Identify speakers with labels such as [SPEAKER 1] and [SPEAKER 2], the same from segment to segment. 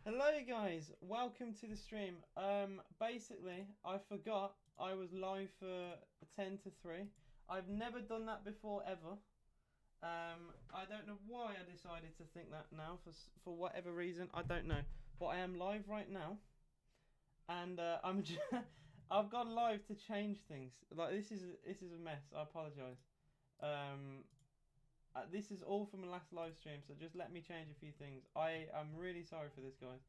[SPEAKER 1] Hello guys, welcome to the stream. Basically, I forgot I was live for 10 to 3. I've never done that before ever. I don't know why I decided to think that now for whatever reason, I don't know. But I am live right now and I've gone live to change things. Like this is a mess. I apologize. Um this is all from the last live stream, so just let me change a few things. I am really sorry for this, guys.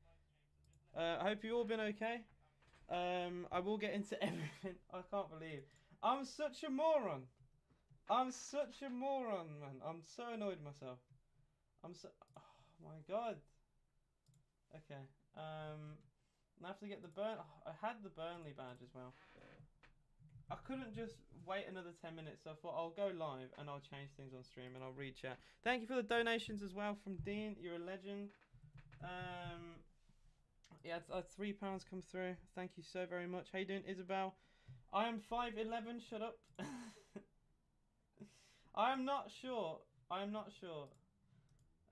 [SPEAKER 1] I hope you all been okay. I will get into everything. I can't believe I'm such a moron. I'm such a moron, man. I'm so annoyed with myself. I'm so. Oh my god. Okay. I have to get the burn. Oh, I had the Burnley badge as well. I couldn't just wait another 10 minutes. So I thought I'll go live and I'll change things on stream and I'll read chat. Thank you for the donations as well from Dean. You're a legend. Um, yeah, £3 come through. Thank you so very much. How you doing, Isabel? I am 5'11". Shut up. I am not sure. I am not sure.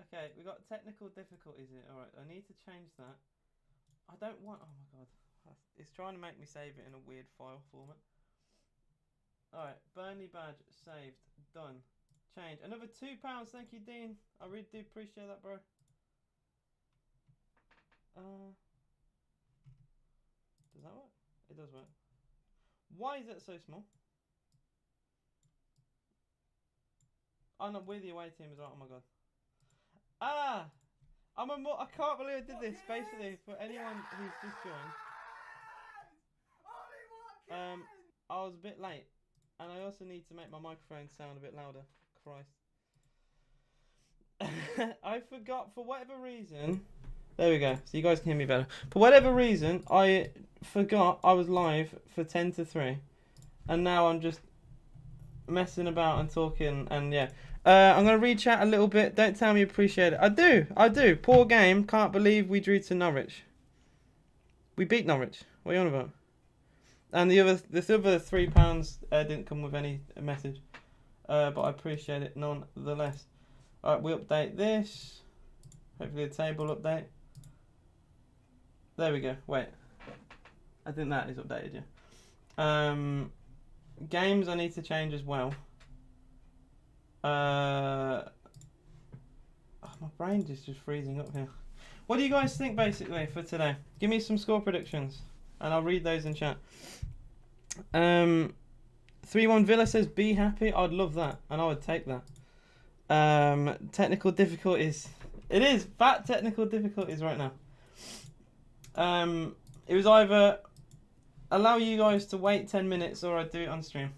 [SPEAKER 1] Okay, we got technical difficulties here. All right, I need to change that. I don't want. Oh my god, it's trying to make me save it in a weird file format. All right, Burnley badge saved. Done. Change. Another £2. Thank you, Dean. I really do appreciate that, bro. Does that work? It does work. Why is it so small? Oh no, we're the away team as well. Oh my god. Ah! I can't believe I did this. Basically, for anyone who's just joined, I was a bit late, and I also need to make my microphone sound a bit louder. Christ. I forgot for whatever reason. There we go. So you guys can hear me better. For whatever reason, I forgot I was live for 10 to 3, and now I'm just messing about and talking, and yeah. I'm going to read chat a little bit. Don't tell me you appreciate it. I do. Poor game. Can't believe we drew to Norwich. We beat Norwich. What are you on about? And the other £3 didn't come with any message. But I appreciate it nonetheless. Alright, we update this. Hopefully a table update. There we go. Wait. I think that is updated, yeah. Games I need to change as well. Oh, my brain is just freezing up here. What do you guys think basically for today? Give me some score predictions and I'll read those in chat. 3-1 Villa says be happy. I'd love that and I would take that. Technical difficulties. It is fat technical difficulties right now. It was either allow you guys to wait 10 minutes or I'd do it on stream.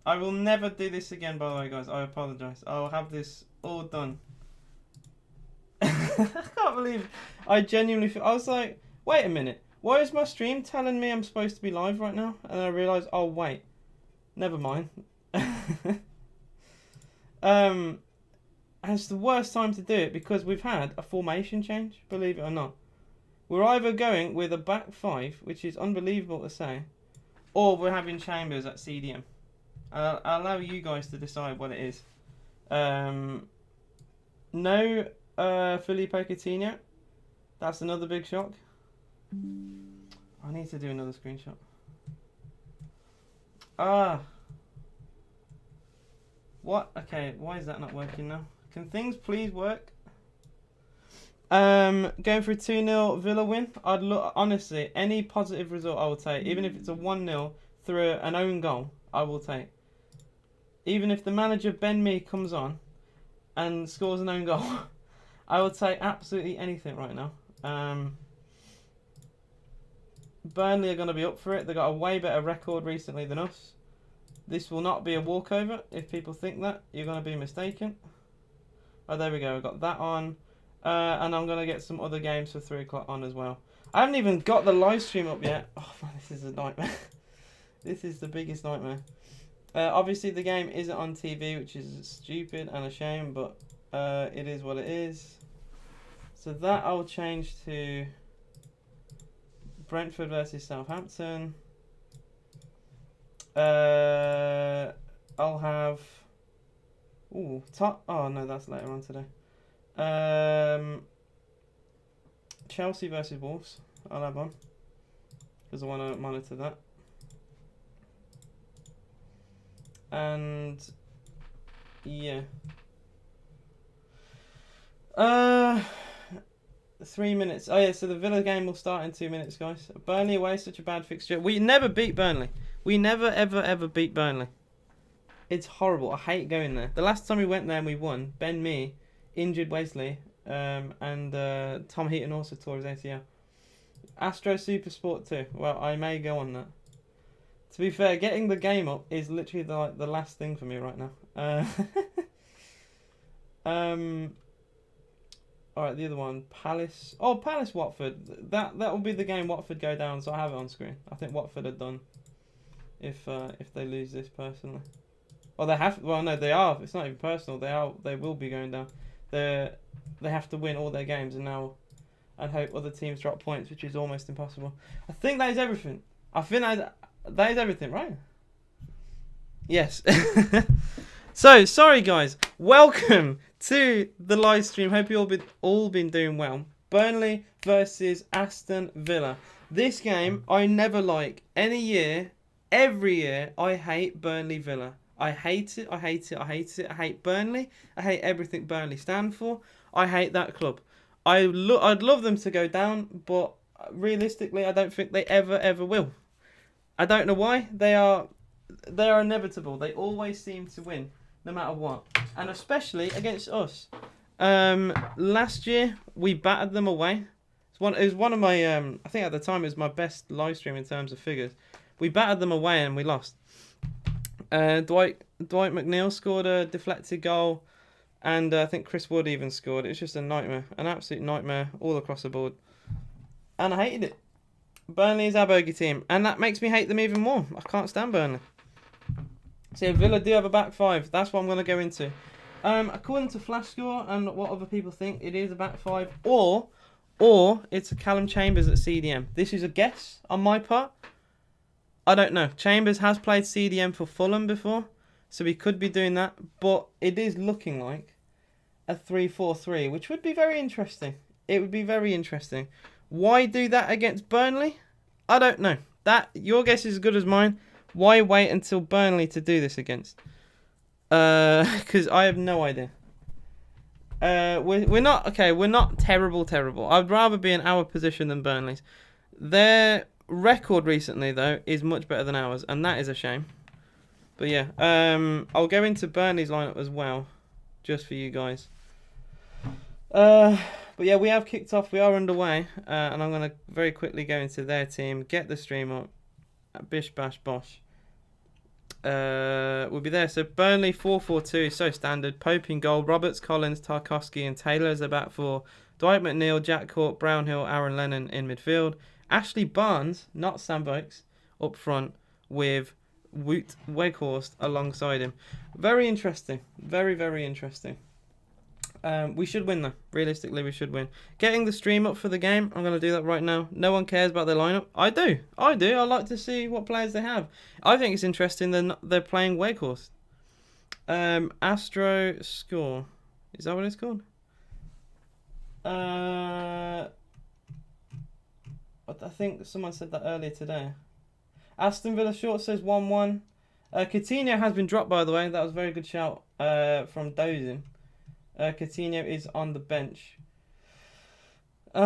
[SPEAKER 1] I will never do this again, by the way, guys. I apologise. I'll have this all done. I can't believe I genuinely feel. I was like, wait a minute. Why is my stream telling me I'm supposed to be live right now? And I realised, oh, wait. Never mind. And it's the worst time to do it because we've had a formation change, believe it or not. We're either going with a back five, which is unbelievable to say, or we're having Chambers at CDM. I'll allow you guys to decide what it is. No Felipe Coutinho. That's another big shock. I need to do another screenshot. What? Okay, why is that not working now? Can things please work? Going for a 2-0 Villa win. I'd look honestly, any positive result I will take. Even if it's a 1-0 through an own goal, I will take. Even if the manager Ben Mee comes on and scores an own goal, I will take absolutely anything right now. Burnley are going to be up for it. They've got a way better record recently than us. This will not be a walkover. If people think that, you're going to be mistaken. Oh, there we go. I've got that on. And I'm going to get some other games for 3 o'clock on as well. I haven't even got the live stream up yet. Oh, man, this is a nightmare. This is the biggest nightmare. Obviously, the game isn't on TV, which is stupid and a shame, but it is what it is. So that I'll change to Brentford versus Southampton. I'll have... Ooh, top... Oh, no, that's later on today. Chelsea versus Wolves. I'll have on because I want to monitor that. And yeah. 3 minutes. Oh yeah, so the Villa game will start in 2 minutes, guys. Burnley away, such a bad fixture. We never beat Burnley. We never, ever beat Burnley. It's horrible. I hate going there. The last time we went there and we won, Ben Mee injured Wesley, and Tom Heaton also tore his ACL. Astro Super Sport 2. Well, I may go on that. To be fair, getting the game up is literally the last thing for me right now. Alright, the other one, Palace. Oh, Palace Watford. That will be the game Watford go down, so I have it on screen. I think Watford are done if they lose this personally. Well, they have. Well, no, they are. It's not even personal. They will be going down. They have to win all their games and hope other teams drop points, which is almost impossible. I think that is everything. I think that is everything, right? Yes. So sorry, guys. Welcome to the live stream. Hope you all been doing well. Burnley versus Aston Villa. This game I never like. Any year, every year, I hate Burnley Villa. I hate it. I hate it. I hate it. I hate Burnley. I hate everything Burnley stand for. I hate that club. I'd love them to go down, but realistically, I don't think they ever will. I don't know why. They are inevitable. They always seem to win, no matter what, and especially against us. Last year we battered them away. It was one of my I think at the time it was my best live stream in terms of figures. We battered them away and we lost. Dwight McNeil scored a deflected goal, and I think Chris Wood even scored. It was just a nightmare, an absolute nightmare all across the board, and I hated it. Burnley is our bogey team, and that makes me hate them even more. I can't stand Burnley. So Villa do have a back five. That's what I'm going to go into. According to Flash Score and what other people think, it is a back five, or it's a Callum Chambers at CDM. This is a guess on my part. I don't know. Chambers has played CDM for Fulham before, so he could be doing that. But it is looking like a 3-4-3, which would be very interesting. It would be very interesting. Why do that against Burnley? I don't know. Your guess is as good as mine. Why wait until Burnley to do this against? Because I have no idea. We're not okay. We're not terrible. I'd rather be in our position than Burnley's. Their record recently, though, is much better than ours, and that is a shame. But yeah, I'll go into Burnley's lineup as well, just for you guys. But yeah, we have kicked off. We are underway, and I'm gonna very quickly go into their team, get the stream up. Bish bash bosh. We'll be there. So Burnley 4-4-2, so standard. Pope in goal. Roberts, Collins, Tarkowski, and Taylor as the back four. Dwight McNeil, Jack Court, Brownhill, Aaron Lennon in midfield. Ashley Barnes, not Sam Oakes, up front with Wout Weghorst alongside him. Very interesting. Very interesting. We should win though. Realistically, we should win. Getting the stream up for the game. I'm going to do that right now. No one cares about their lineup. I do. I like to see what players they have. I think it's interesting they're playing Weghorst. Astro Score. Is that what it's called? I think someone said that earlier today. Aston Villa short says 1-1. Coutinho has been dropped, by the way. That was a very good shout from Dozin. Coutinho is on the bench. We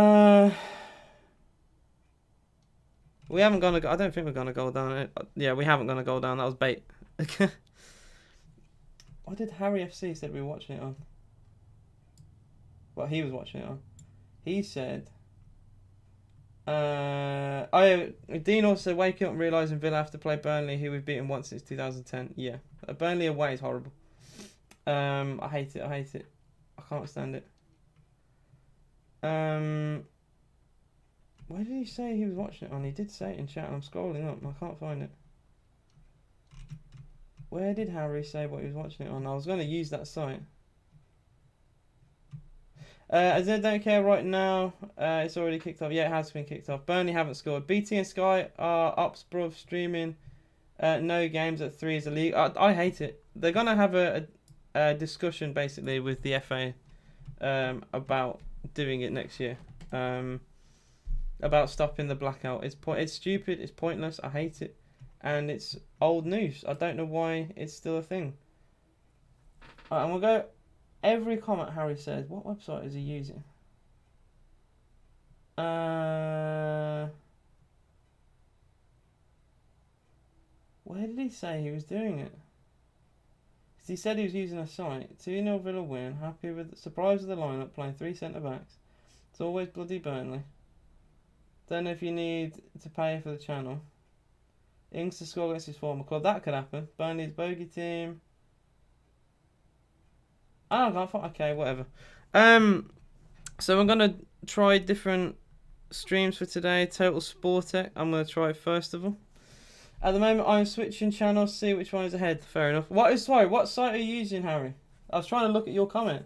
[SPEAKER 1] haven't gone. I don't think we're gonna go down. Yeah, we haven't gonna go down. That was bait. What did Harry FC said we were watching it on? Well, he was watching it on. He said. Dean also said, wake up and realising Villa have to play Burnley, who we've beaten once since 2010. Yeah, Burnley away is horrible. I hate it. I can't stand it. Where did he say he was watching it on? He did say it in chat. I'm scrolling up. I can't find it. Where did Harry say what he was watching it on? I was going to use that site. As I don't care right now. It's already kicked off. Yeah, it has been kicked off. Burnley haven't scored. BT and Sky are ups, bruv, streaming. No games at 3 is a league. I hate it. They're going to have a discussion basically with the FA about doing it next year. about stopping the blackout. It's stupid. It's pointless. I hate it, and it's old news. I don't know why it's still a thing. Alright, and we'll go. Every comment Harry says. What website is he using? Where did he say he was doing it? Because he said he was using a site. 2-0 Villa win. Happy with surprise with the lineup. Playing 3 centre backs. It's always bloody Burnley. Don't know if you need to pay for the channel. Ings to score against his former club. That could happen. Burnley's bogey team. Oh, I can't. Okay, whatever. So I'm gonna try different streams for today. Total Sport Tech. I'm gonna try it first of all. At the moment, I'm switching channels. See which one is ahead. Fair enough. What site are you using, Harry? I was trying to look at your comment.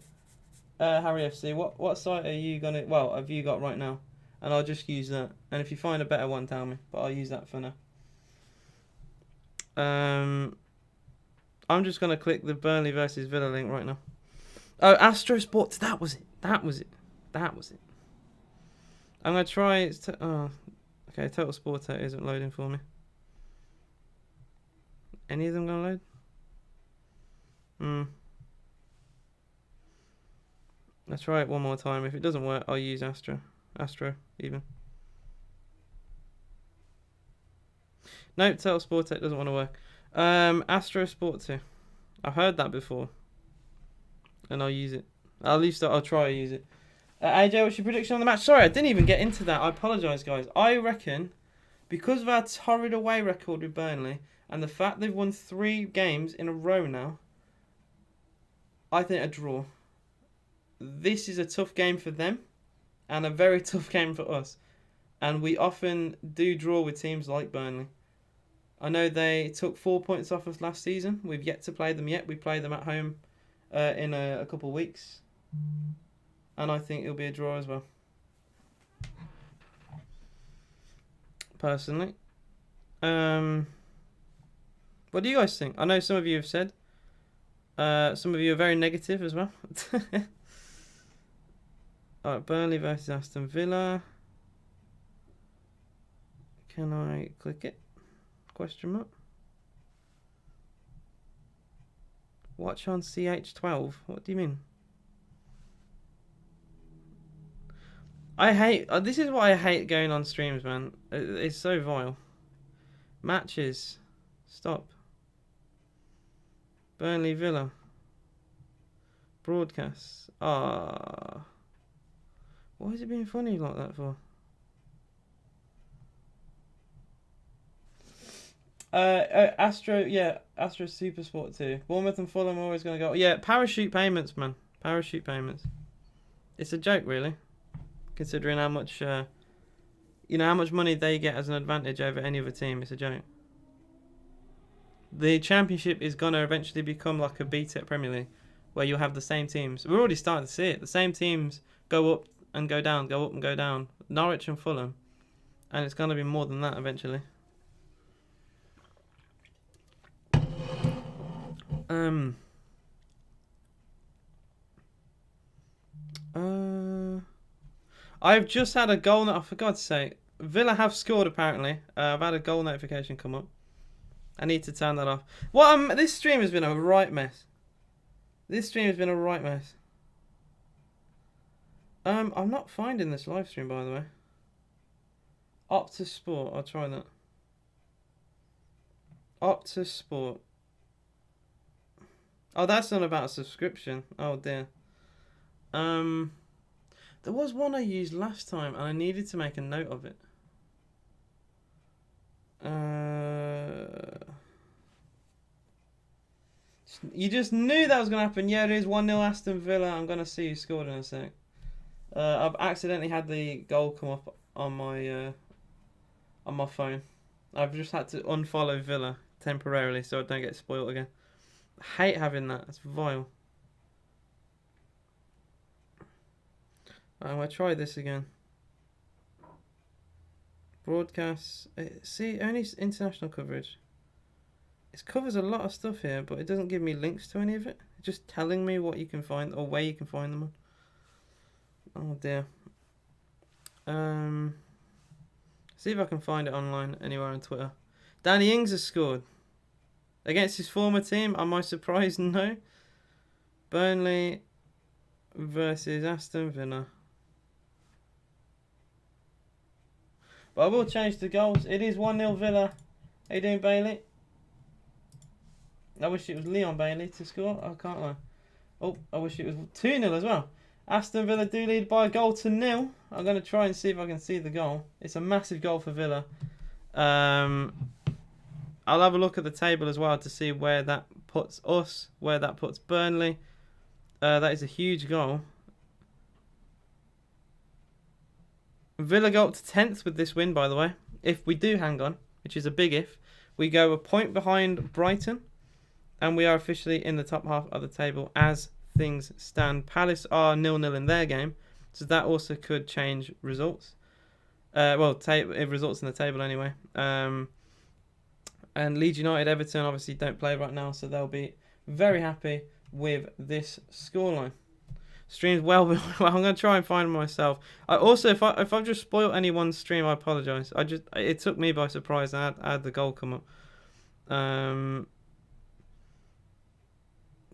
[SPEAKER 1] Harry FC. What site are you gonna? Well, have you got right now? And I'll just use that. And if you find a better one, tell me. But I'll use that for now. I'm just gonna click the Burnley versus Villa link right now. Oh, Astro Sports. That was it. I'm gonna try. Okay. Total Sport isn't loading for me. Any of them gonna load? Let's try it one more time. If it doesn't work, I'll use Astro even. Nope, Total Sport doesn't want to work. Astro Sport 2. I've heard that before. And I'll use it. At least I'll try to use it. AJ, what's your prediction on the match? Sorry, I didn't even get into that. I apologise, guys. I reckon, because of our torrid away record with Burnley, and the fact they've won 3 games in a row now, I think a draw. This is a tough game for them, and a very tough game for us. And we often do draw with teams like Burnley. I know they took 4 points off us last season. We've yet to play them yet. We play them at home in a couple of weeks. And I think it'll be a draw as well. Personally. What do you guys think? I know some of you have said. Some of you are very negative as well. Alright, Burnley versus Aston Villa. Can I click it? Question mark. Watch on CH12. What do you mean? I hate. This is why I hate going on streams, man. It's so vile. Matches. Stop. Burnley Villa. Broadcasts. Why is it being funny like that for? Astro Super Sport 2. Bournemouth and Fulham are always going to go. Yeah, parachute payments, man. Parachute payments. It's a joke, really. Considering how much, how much money they get as an advantage over any other team. It's a joke. The Championship is going to eventually become like a BTEC Premier League, where you'll have the same teams. We're already starting to see it. The same teams go up and go down, go up and go down. Norwich and Fulham. And it's going to be more than that eventually. I've just had a goal. I forgot to say, Villa have scored apparently. I've had a goal notification come up. I need to turn that off. This stream has been a right mess. I'm not finding this live stream, by the way. Optus Sport. I'll try that. Optus Sport. Oh, that's not about a subscription. Oh dear. There was one I used last time, and I needed to make a note of it. You just knew that was going to happen. Yeah, it is 1-0 Aston Villa. I'm going to see who scored in a sec. I've accidentally had the goal come up on my phone. I've just had to unfollow Villa temporarily so I don't get spoiled again. I hate having that. It's vile. I'm going to try this again. Broadcasts. See, only international coverage. It covers a lot of stuff here, but it doesn't give me links to any of it. It's just telling me what you can find or where you can find them on. Oh dear. See if I can find it online anywhere on Twitter. Danny Ings has scored. Against his former team, am I surprised? No. Burnley versus Aston Villa. But I will change the goals. It is 1-0 Villa. How you doing, Bailey? I wish it was Leon Bailey to score. I can't lie. Oh, I wish it was 2-0 as well. Aston Villa do lead by a goal to 0. I'm going to try and see if I can see the goal. It's a massive goal for Villa. I'll have a look at the table as well to see where that puts us, where that puts Burnley. That is a huge goal. Villa go up to 10th with this win, by the way. If we do hang on, which is a big if, we go a point behind Brighton. And we are officially in the top half of the table as things stand. Palace are 0-0 in their game. So that also could change results. It results in the table anyway. And Leeds United, Everton obviously don't play right now. So they'll be very happy with this scoreline. Streams well. I'm going to try and find myself. I also, if I've just spoiled anyone's stream, I apologise. It took me by surprise. I had the goal come up.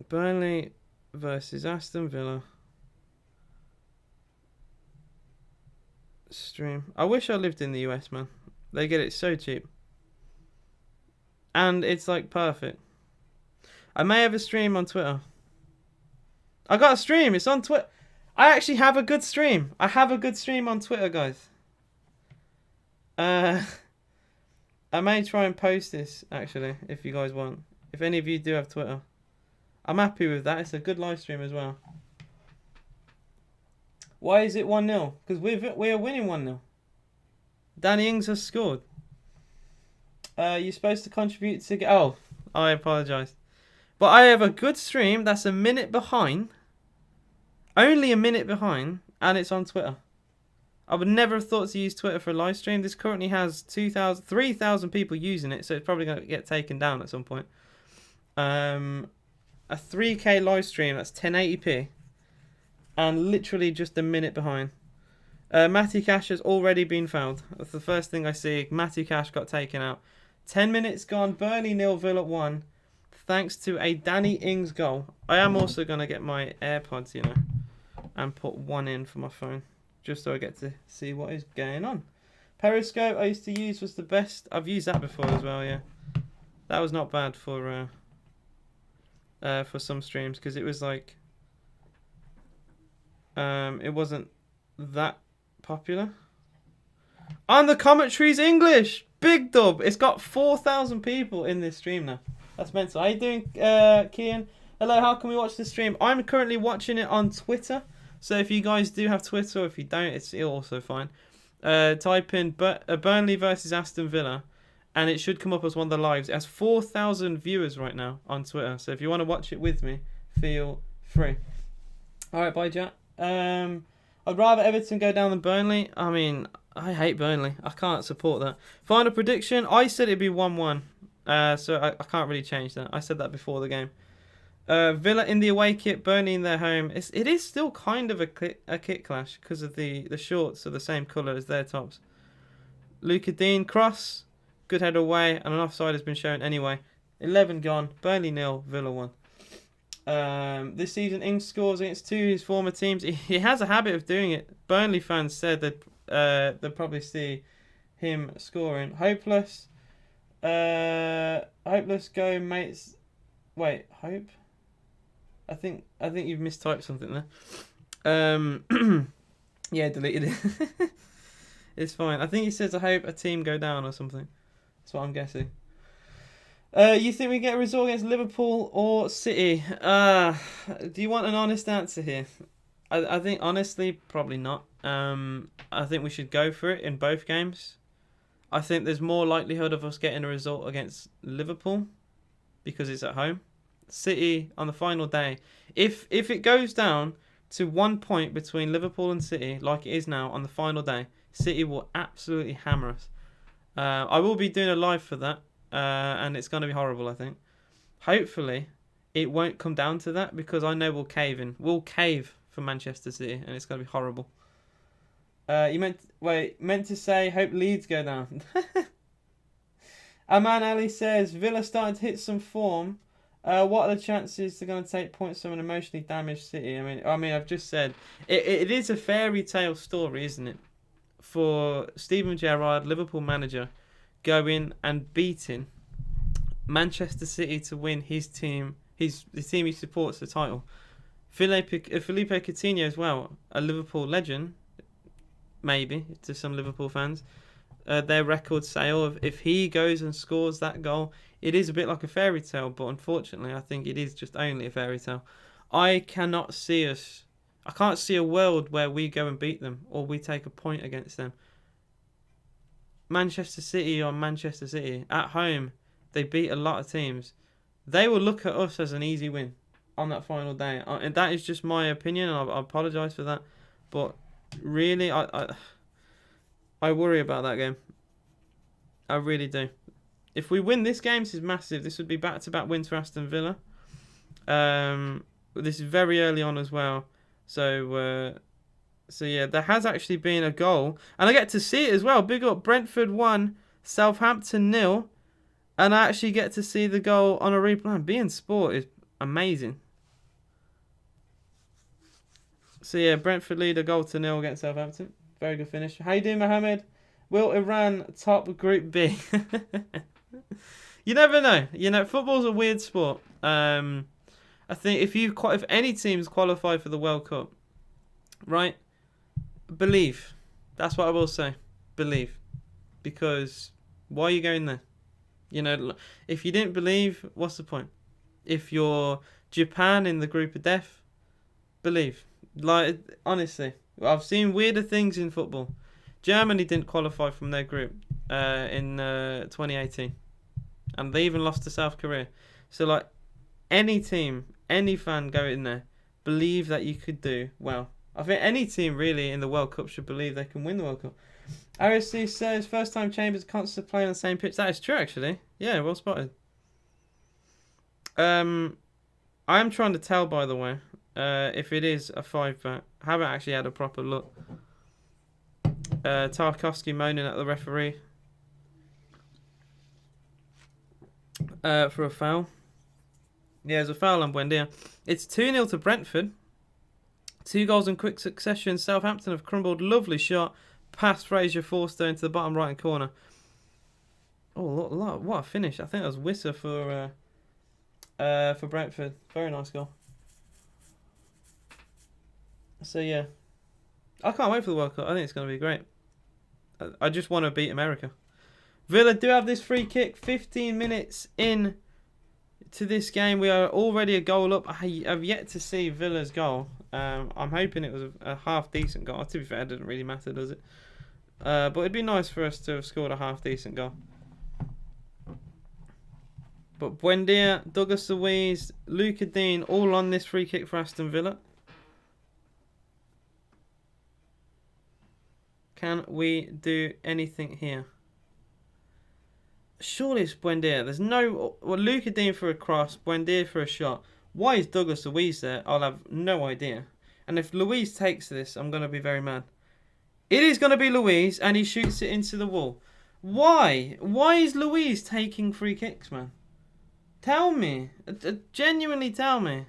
[SPEAKER 1] Burnley versus Aston Villa. Stream. I wish I lived in the US, man. They get it so cheap. And it's like perfect. I may have a stream on Twitter. I got a stream. It's on Twitter. I actually have a good stream. I have a good stream on Twitter, guys. I may try and post this, actually, if you guys want. If any of you do have Twitter. I'm happy with that. It's a good live stream as well. Why is it 1-0? Because we are winning 1-0. Danny Ings has scored. You're supposed to contribute to... Oh, I apologise. But I have a good stream that's a minute behind. Only a minute behind. And it's on Twitter. I would never have thought to use Twitter for a live stream. This currently has 3,000 people using it. So it's probably going to get taken down at some point. A 3K live stream, that's 1080p. And literally just a minute behind. Matty Cash has already been fouled. That's the first thing I see. Matty Cash got taken out. 10 minutes gone. Burnley 0, Villa 1. Thanks to a Danny Ings goal. I am also going to get my AirPods, you know. And put one in for my phone. Just so I get to see what is going on. Periscope I used to use was the best. I've used that before as well, yeah. That was not bad for some streams. Because it was like... it wasn't that popular. And the commentary's English. Big dub. It's got 4,000 people in this stream now. That's mental. How you doing, Kian? Hello, how can we watch the stream? I'm currently watching it on Twitter. So if you guys do have Twitter, or if you don't, it's also fine. Type in Burnley versus Aston Villa. And it should come up as one of the lives. It has 4,000 viewers right now on Twitter. So if you want to watch it with me, feel free. Alright, bye, Jack. I'd rather Everton go down than Burnley. I mean, I hate Burnley. I can't support that. Final prediction, I said it'd be 1-1. So I can't really change that. I said that before the game. Villa in the away kit, Burnley in their home. It is still kind of a kit clash because of the shorts are the same colour as their tops. Luca Dean, cross. Good header away, and an offside has been shown anyway. 11 gone. Burnley 0, Villa 1. This season, Ings scores against two of his former teams. He has a habit of doing it. Burnley fans said that they'll probably see him scoring. Hopeless. Hopeless go, mates. Wait, hope? I think you've mistyped something there. Yeah, deleted it. It's fine. I think he says, I hope a team go down or something. That's what I'm guessing. You think we get a result against Liverpool or City? Do you want an honest answer here? I think, honestly, probably not. I think we should go for it in both games. I think there's more likelihood of us getting a result against Liverpool because it's at home. City on the final day. If it goes down to 1 point between Liverpool and City, like it is now on the final day, City will absolutely hammer us. I will be doing a live for that. And it's going to be horrible, I think. Hopefully, it won't come down to that because I know we'll cave in. We'll cave for Manchester City, and it's going to be horrible. You meant to say hope Leeds go down. Aman Ali says Villa starting to hit some form. What are the chances they're going to take points from an emotionally damaged City? I mean, I've just said it is a fairy tale story, isn't it? For Steven Gerrard, Liverpool manager, going and beating Manchester City to win his team, the team he supports, the title. Felipe Coutinho as well, a Liverpool legend, maybe to some Liverpool fans. Their record sale of if he goes and scores that goal, it is a bit like a fairy tale, but unfortunately I think it is just only a fairy tale. I can't see a world where we go and beat them or we take a point against them. Manchester City are Manchester City. At home, they beat a lot of teams. They will look at us as an easy win on that final day. And that is just my opinion, and I apologise for that. But really, I worry about that game. I really do. If we win this game, this is massive. This would be back-to-back wins for Aston Villa. This is very early on as well. So yeah, there has actually been a goal. And I get to see it as well. Big up, Brentford 1, Southampton 0. And I actually get to see the goal on a replay. Being Sport is amazing. So yeah, Brentford lead a goal to 0 against Southampton. Very good finish. How you doing, Mohammed? Will Iran top Group B? You never know. You know, football's a weird sport. I think if any teams qualify for the World Cup, right? Believe. That's what I will say. Believe. Because why are you going there? You know, if you didn't believe, what's the point? If you're Japan in the group of death, believe. Like, honestly, I've seen weirder things in football. Germany didn't qualify from their group in 2018. And they even lost to South Korea. So, like, any team, any fan go in there, believe that you could do well. I think any team, really, in the World Cup should believe they can win the World Cup. RSC says, first time Chambers constantly playing on the same pitch. That is true, actually. Yeah, well spotted. I'm trying to tell, by the way, if it is a 5-back. I haven't actually had a proper look. Tarkovsky moaning at the referee for a foul. Yeah, there's a foul on Buendia. It's 2-0 to Brentford. 2 goals in quick succession. Southampton have crumbled. Lovely shot. Past Fraser Forster into the bottom right corner. Oh, what a finish. I think that was Wisser for Brentford. Very nice goal. So, yeah. I can't wait for the World Cup. I think it's going to be great. I just want to beat America. Villa do have this free kick. 15 minutes in to this game. We are already a goal up. I have yet to see Villa's goal. I'm hoping it was a half-decent goal. To be fair, it doesn't really matter, does it? But it'd be nice for us to have scored a half-decent goal. But Buendia, Douglas Luiz, Luca Dean, all on this free kick for Aston Villa. Can we do anything here? Surely it's Buendia. There's no... Well, Luca Dean for a cross, Buendia for a shot. Why is Douglas Luiz there? I'll have no idea. And if Luiz takes this, I'm going to be very mad. It is going to be Luiz, and he shoots it into the wall. Why? Why is Luiz taking free kicks, man? Tell me. Genuinely tell me.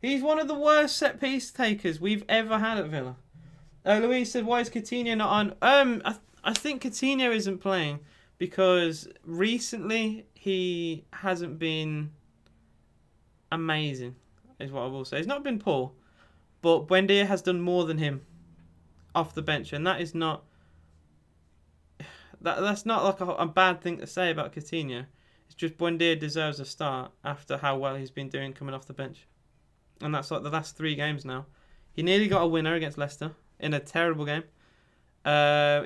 [SPEAKER 1] He's one of the worst set-piece takers we've ever had at Villa. Luiz said, why is Coutinho not on? I think Coutinho isn't playing because recently he hasn't been amazing, is what I will say. He's not been poor, but Buendia has done more than him off the bench, and that is not... That's not like a bad thing to say about Coutinho. It's just Buendia deserves a start after how well he's been doing coming off the bench. And that's like the last 3 games now. He nearly got a winner against Leicester in a terrible game.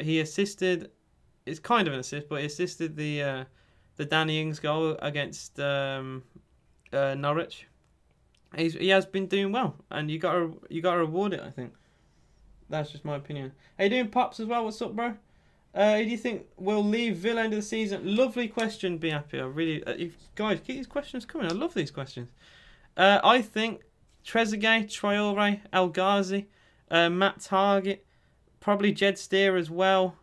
[SPEAKER 1] He assisted... It's kind of an assist, but he assisted the Danny Ings goal against Norwich. He has been doing well, and you got to reward it, I think. That's just my opinion. How you doing, Pops, as well? What's up, bro? Who do you think will leave Villa into the season? Lovely question, be happy. I really... guys, keep these questions coming. I love these questions. I think Trezeguet, Traore, El Ghazi, Matt Target, Probably Jed Steer as well.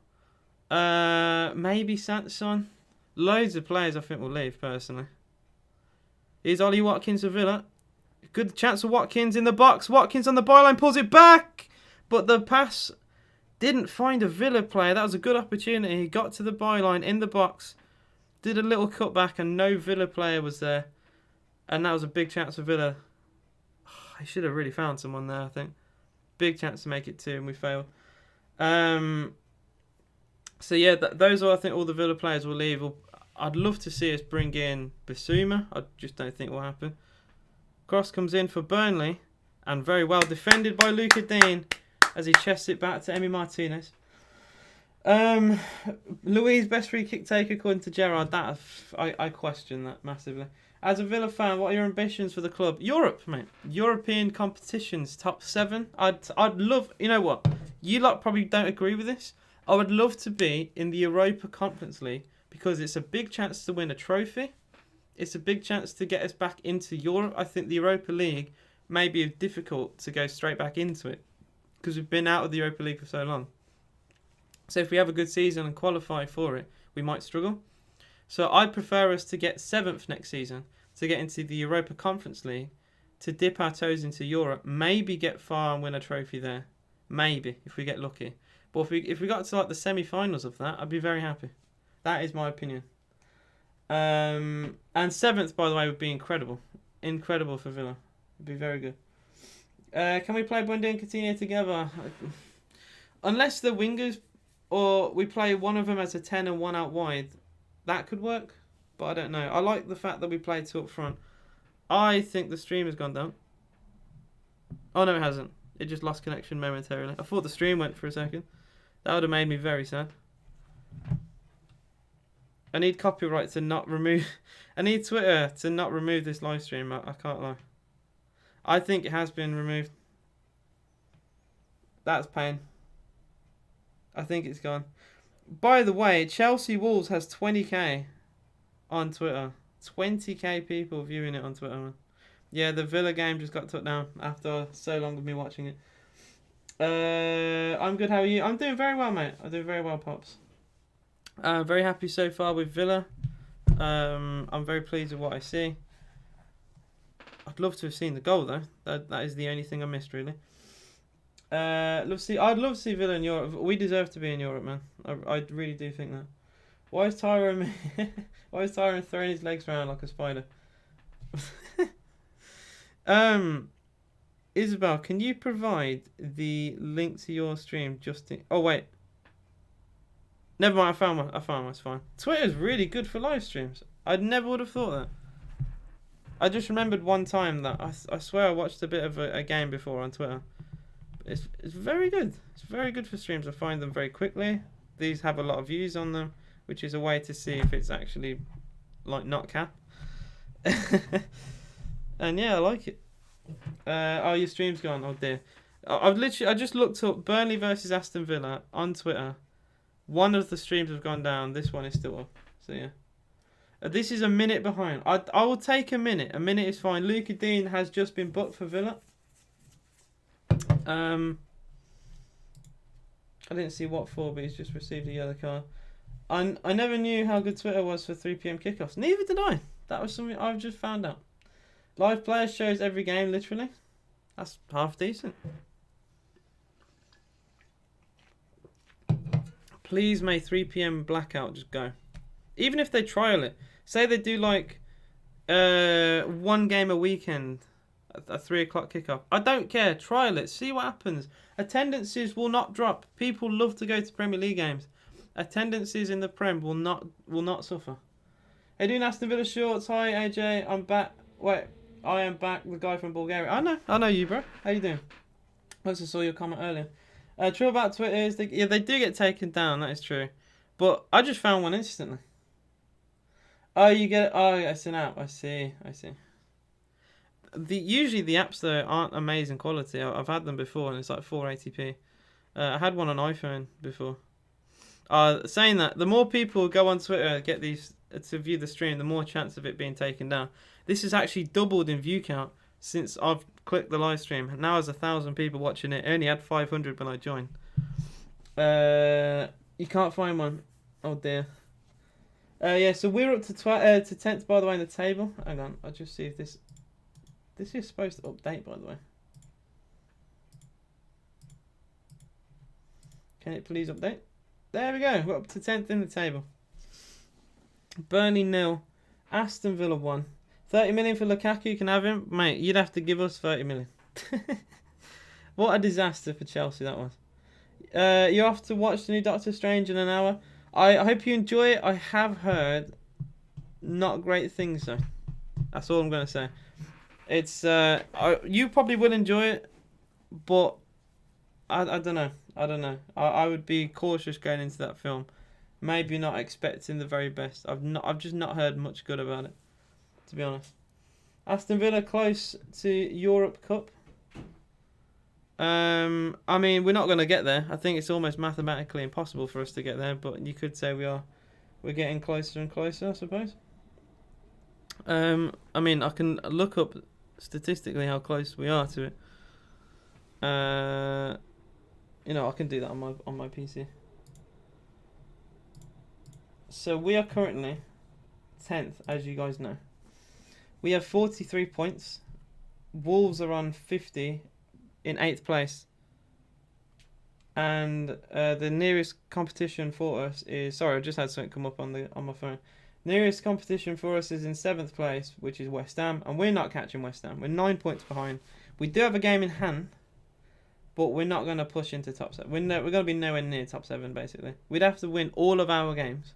[SPEAKER 1] Maybe Sanson. Loads of players I think will leave, personally. Here's Ollie Watkins of Villa. Good chance for Watkins in the box. Watkins on the byline, pulls it back. But the pass didn't find a Villa player. That was a good opportunity. He got to the byline in the box. Did a little cutback and no Villa player was there. And that was a big chance for Villa. I should have really found someone there, I think. Big chance to make it 2 and we failed. So yeah, those are, I think, all the Villa players will leave. I'd love to see us bring in Bissouma. I just don't think it will happen. Cross comes in for Burnley. And very well defended by Luca Dean as he chests it back to Emi Martinez. Louise, best free kick taker according to Gerrard. I question that massively. As a Villa fan, what are your ambitions for the club? Europe, mate. European competitions, top 7. I'd love, you know what? You lot probably don't agree with this. I would love to be in the Europa Conference League because it's a big chance to win a trophy. It's a big chance to get us back into Europe. I think the Europa League may be difficult to go straight back into it because we've been out of the Europa League for so long. So if we have a good season and qualify for it, we might struggle. So I'd prefer us to get 7th next season, to get into the Europa Conference League, to dip our toes into Europe, maybe get far and win a trophy there. Maybe, if we get lucky. But if we got to like the semi-finals of that, I'd be very happy. That is my opinion. And 7th, by the way, would be incredible. Incredible for Villa. It'd be very good. Can we play Bundy and Coutinho together? Unless the wingers, or we play one of them as a 10 and one out wide, that could work. But I don't know. I like the fact that we play 2 up front. I think the stream has gone down. Oh, no, it hasn't. It just lost connection momentarily. I thought the stream went for a second. That would have made me very sad. I need copyright to not remove... I need Twitter to not remove this live stream. I can't lie. I think it has been removed. That's pain. I think it's gone. By the way, Chelsea Wolves has 20k on Twitter. 20k people viewing it on Twitter, man. Yeah, the Villa game just got took down after so long of me watching it. I'm good, how are you? I'm doing very well, mate. I'm doing very well, Pops. Very happy so far with Villa. I'm very pleased with what I see. I'd love to have seen the goal, though. That is the only thing I missed, really. I'd love to see Villa in Europe. We deserve to be in Europe, man. I really do think that. Why is Tyrone throwing his legs around like a spider? Isabel, can you provide the link to your stream just in... Oh, wait. Never mind, I found one, it's fine. Twitter's really good for live streams. I never would have thought that. I just remembered one time that I swear I watched a bit of a game before on Twitter. It's very good. It's very good for streams. I find them very quickly. These have a lot of views on them, which is a way to see if it's actually, like, not cap. And yeah, I like it. Oh, your stream's gone. Oh dear. I just looked up Burnley versus Aston Villa on Twitter. One of the streams have gone down. This one is still up. So yeah. This is a minute behind. I will take a minute. A minute is fine. Luca Dean has just been booked for Villa. I didn't see what for, but he's just received a yellow card. I never knew how good Twitter was for 3 PM kickoffs. Neither did I. That was something I've just found out. Live players shows every game, literally. That's half decent. Please may 3 PM blackout just go. Even if they trial it. Say they do like 1 game a weekend. A 3 o'clock kickoff. I don't care. Trial it. See what happens. Attendances will not drop. People love to go to Premier League games. Attendances in the Prem will not suffer. Hey, doing Aston Villa shorts. Hi, AJ. I'm back. Wait, I am back. The guy from Bulgaria. I know you, bro. How you doing? I also saw your comment earlier. True about Twitter is they do get taken down. That is true. But I just found one instantly. Oh, you get it. Oh, it's an app. I see. Usually the apps though aren't amazing quality. I've had them before and it's like 480p. I had one on iPhone before. Saying that, the more people go on Twitter get these to view the stream, the more chance of it being taken down. This has actually doubled in view count since I've clicked the live stream. Now there's 1,000 people watching it. I only had 500 when I joined. You can't find one. Oh dear. Yeah, so we're up to 10th, by the way, in the table. Hang on, I'll just see if this is supposed to update, by the way. Can it please update? There we go. We're up to 10th in the table. Burnley 0. Aston Villa 1. 30 million for Lukaku. You can have him. Mate, you'd have to give us 30 million. What a disaster for Chelsea that was. You're off to watch the new Doctor Strange in an hour. I hope you enjoy it. I have heard not great things, though. That's all I'm going to say. It's you probably will enjoy it, but I don't know. I would be cautious going into that film. Maybe not expecting the very best. I've just not heard much good about it, to be honest. Aston Villa close to Europe Cup. I mean, we're not going to get there. I think it's almost mathematically impossible for us to get there, but you could say we're getting closer and closer, I suppose. I mean, I can look up statistically how close we are to it. I can do that on my PC. So we are currently 10th, as you guys know. We have 43 points. Wolves are on 50 in 8th place. And the nearest competition for us is... Sorry, I just had something come up on my phone. Nearest competition for us is in 7th place, which is West Ham. And we're not catching West Ham. We're 9 points behind. We do have a game in hand, but we're not going to push into top 7. We're going to be nowhere near top 7, basically. We'd have to win all of our games.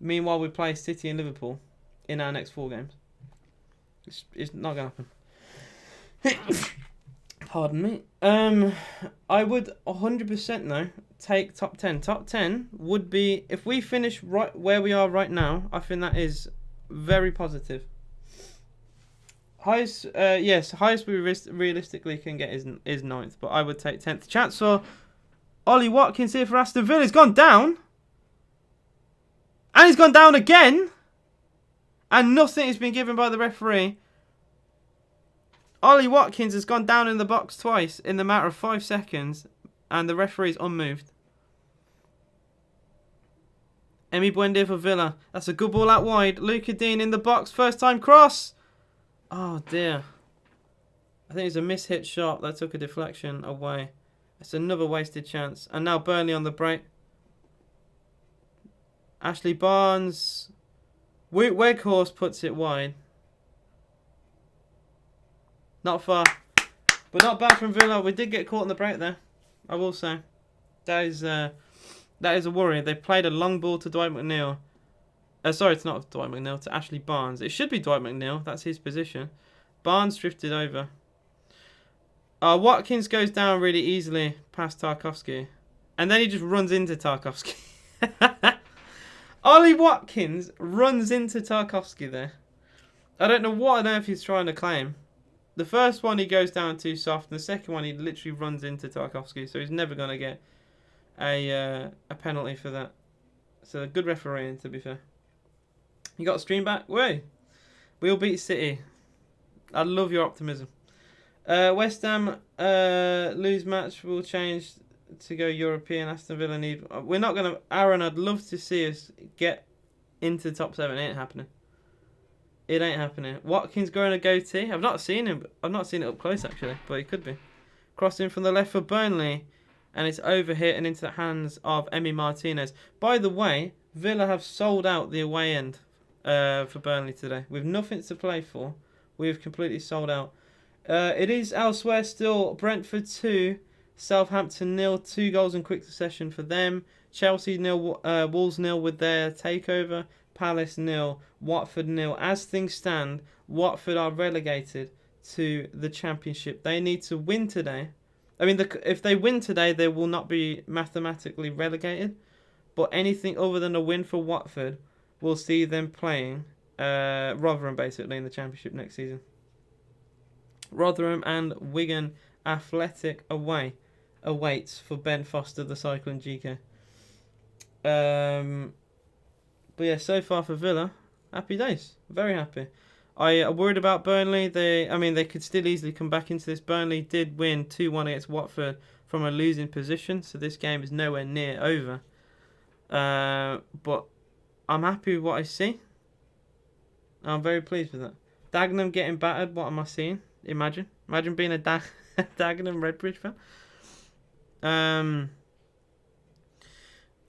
[SPEAKER 1] Meanwhile, we play City and Liverpool in our next 4 games. It's not going to happen. Pardon me. I would 100% though take top 10. Top 10 would be, if we finish right where we are right now, I think that is very positive. Highest we realistically can get is 9th, but I would take 10th. Chance for Ollie Watkins here for Aston Villa. He's gone down. And he's gone down again. And nothing has been given by the referee. Ollie Watkins has gone down in the box twice in the matter of 5 seconds. And the referee's unmoved. Emi Buendia for Villa. That's a good ball out wide. Luca Dean in the box. First time cross. Oh dear. I think it's a mishit shot that took a deflection away. It's another wasted chance. And now Burnley on the break. Ashley Barnes. Weghorst puts it wide. Not far. But not bad from Villa. We did get caught on the break there, I will say. That is a worry. They played a long ball to Dwight McNeil. Sorry, it's not Dwight McNeil, to Ashley Barnes. It should be Dwight McNeil. That's his position. Barnes drifted over. Watkins goes down really easily past Tarkowski. And then he just runs into Tarkowski. Ollie Watkins runs into Tarkowski there. I don't know what on earth he's trying to claim. The first one he goes down too soft, and the second one he literally runs into Tarkowski, so he's never going to get a penalty for that. So good refereeing, to be fair. You got a stream back? Way. We'll beat City. I love your optimism. West Ham lose match will change to go European. Aston Villa need... We're not going to... Aaron, I'd love to see us get into the top 7. It ain't happening. It ain't happening. Watkins growing a goatee. I've not seen him. I've not seen it up close, actually. But he could be. Crossing from the left for Burnley. And it's over here and into the hands of Emi Martinez. By the way, Villa have sold out the away end for Burnley today. With nothing to play for. We've completely sold out. It is elsewhere still Brentford 2, Southampton 0, 2 goals in quick succession for them. Chelsea 0, Wolves 0 with their takeover. Palace 0, Watford 0. As things stand, Watford are relegated to the Championship. They need to win today. I mean, if they win today, they will not be mathematically relegated. But anything other than a win for Watford will see them playing Rotherham, basically, in the Championship next season. Rotherham and Wigan Athletic away awaits for Ben Foster, the cycling GK. But yeah, so far for Villa, happy days. Very happy. I worried about Burnley. They could still easily come back into this. Burnley did win 2-1 against Watford from a losing position, so this game is nowhere near over. But I'm happy with what I see. I'm very pleased with that. Dagenham getting battered. What am I seeing? Imagine being a Dagenham Redbridge fan.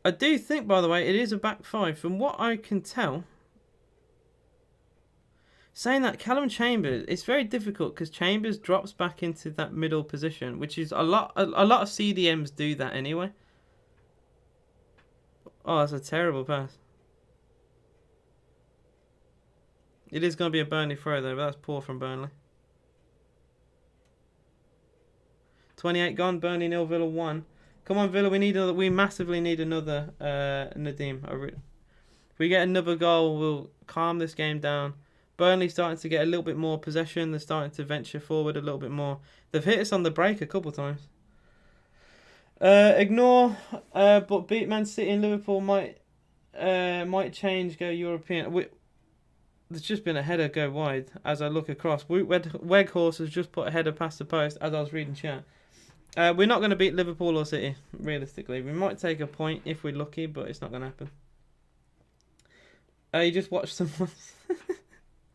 [SPEAKER 1] I do think, by the way, it is a back five. From what I can tell, saying that Callum Chambers, it's very difficult because Chambers drops back into that middle position, which is a lot of CDMs do that anyway. Oh, that's a terrible pass. It is going to be a Burnley throw though, but that's poor from Burnley. 28 gone, Burnley 0, Villa 1. Come on, Villa, we massively need another Nadim. If we get another goal, we'll calm this game down. Burnley starting to get a little bit more possession. They're starting to venture forward a little bit more. They've hit us on the break a couple of times. Ignore, but beat Man City and Liverpool might change, go European. There's just been a header go wide as I look across. Weghorst has just put a header past the post as I was reading chat. We're not going to beat Liverpool or City, realistically. We might take a point if we're lucky, but it's not going to happen. You just watched someone.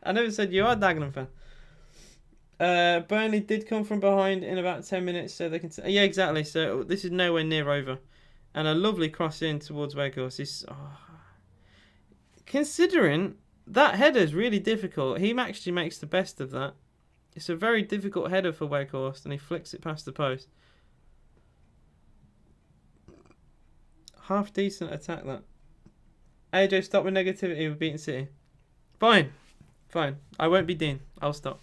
[SPEAKER 1] I never said you are a Dagenham fan. Burnley did come from behind in about 10 minutes, so they can... Yeah, exactly. So this is nowhere near over. And a lovely cross in towards Weghorst. Considering that header is really difficult, he actually makes the best of that. It's a very difficult header for Weghorst, and he flicks it past the post. Half decent attack, that. AJ, stop with negativity with beating City. Fine. I won't be Dean. I'll stop.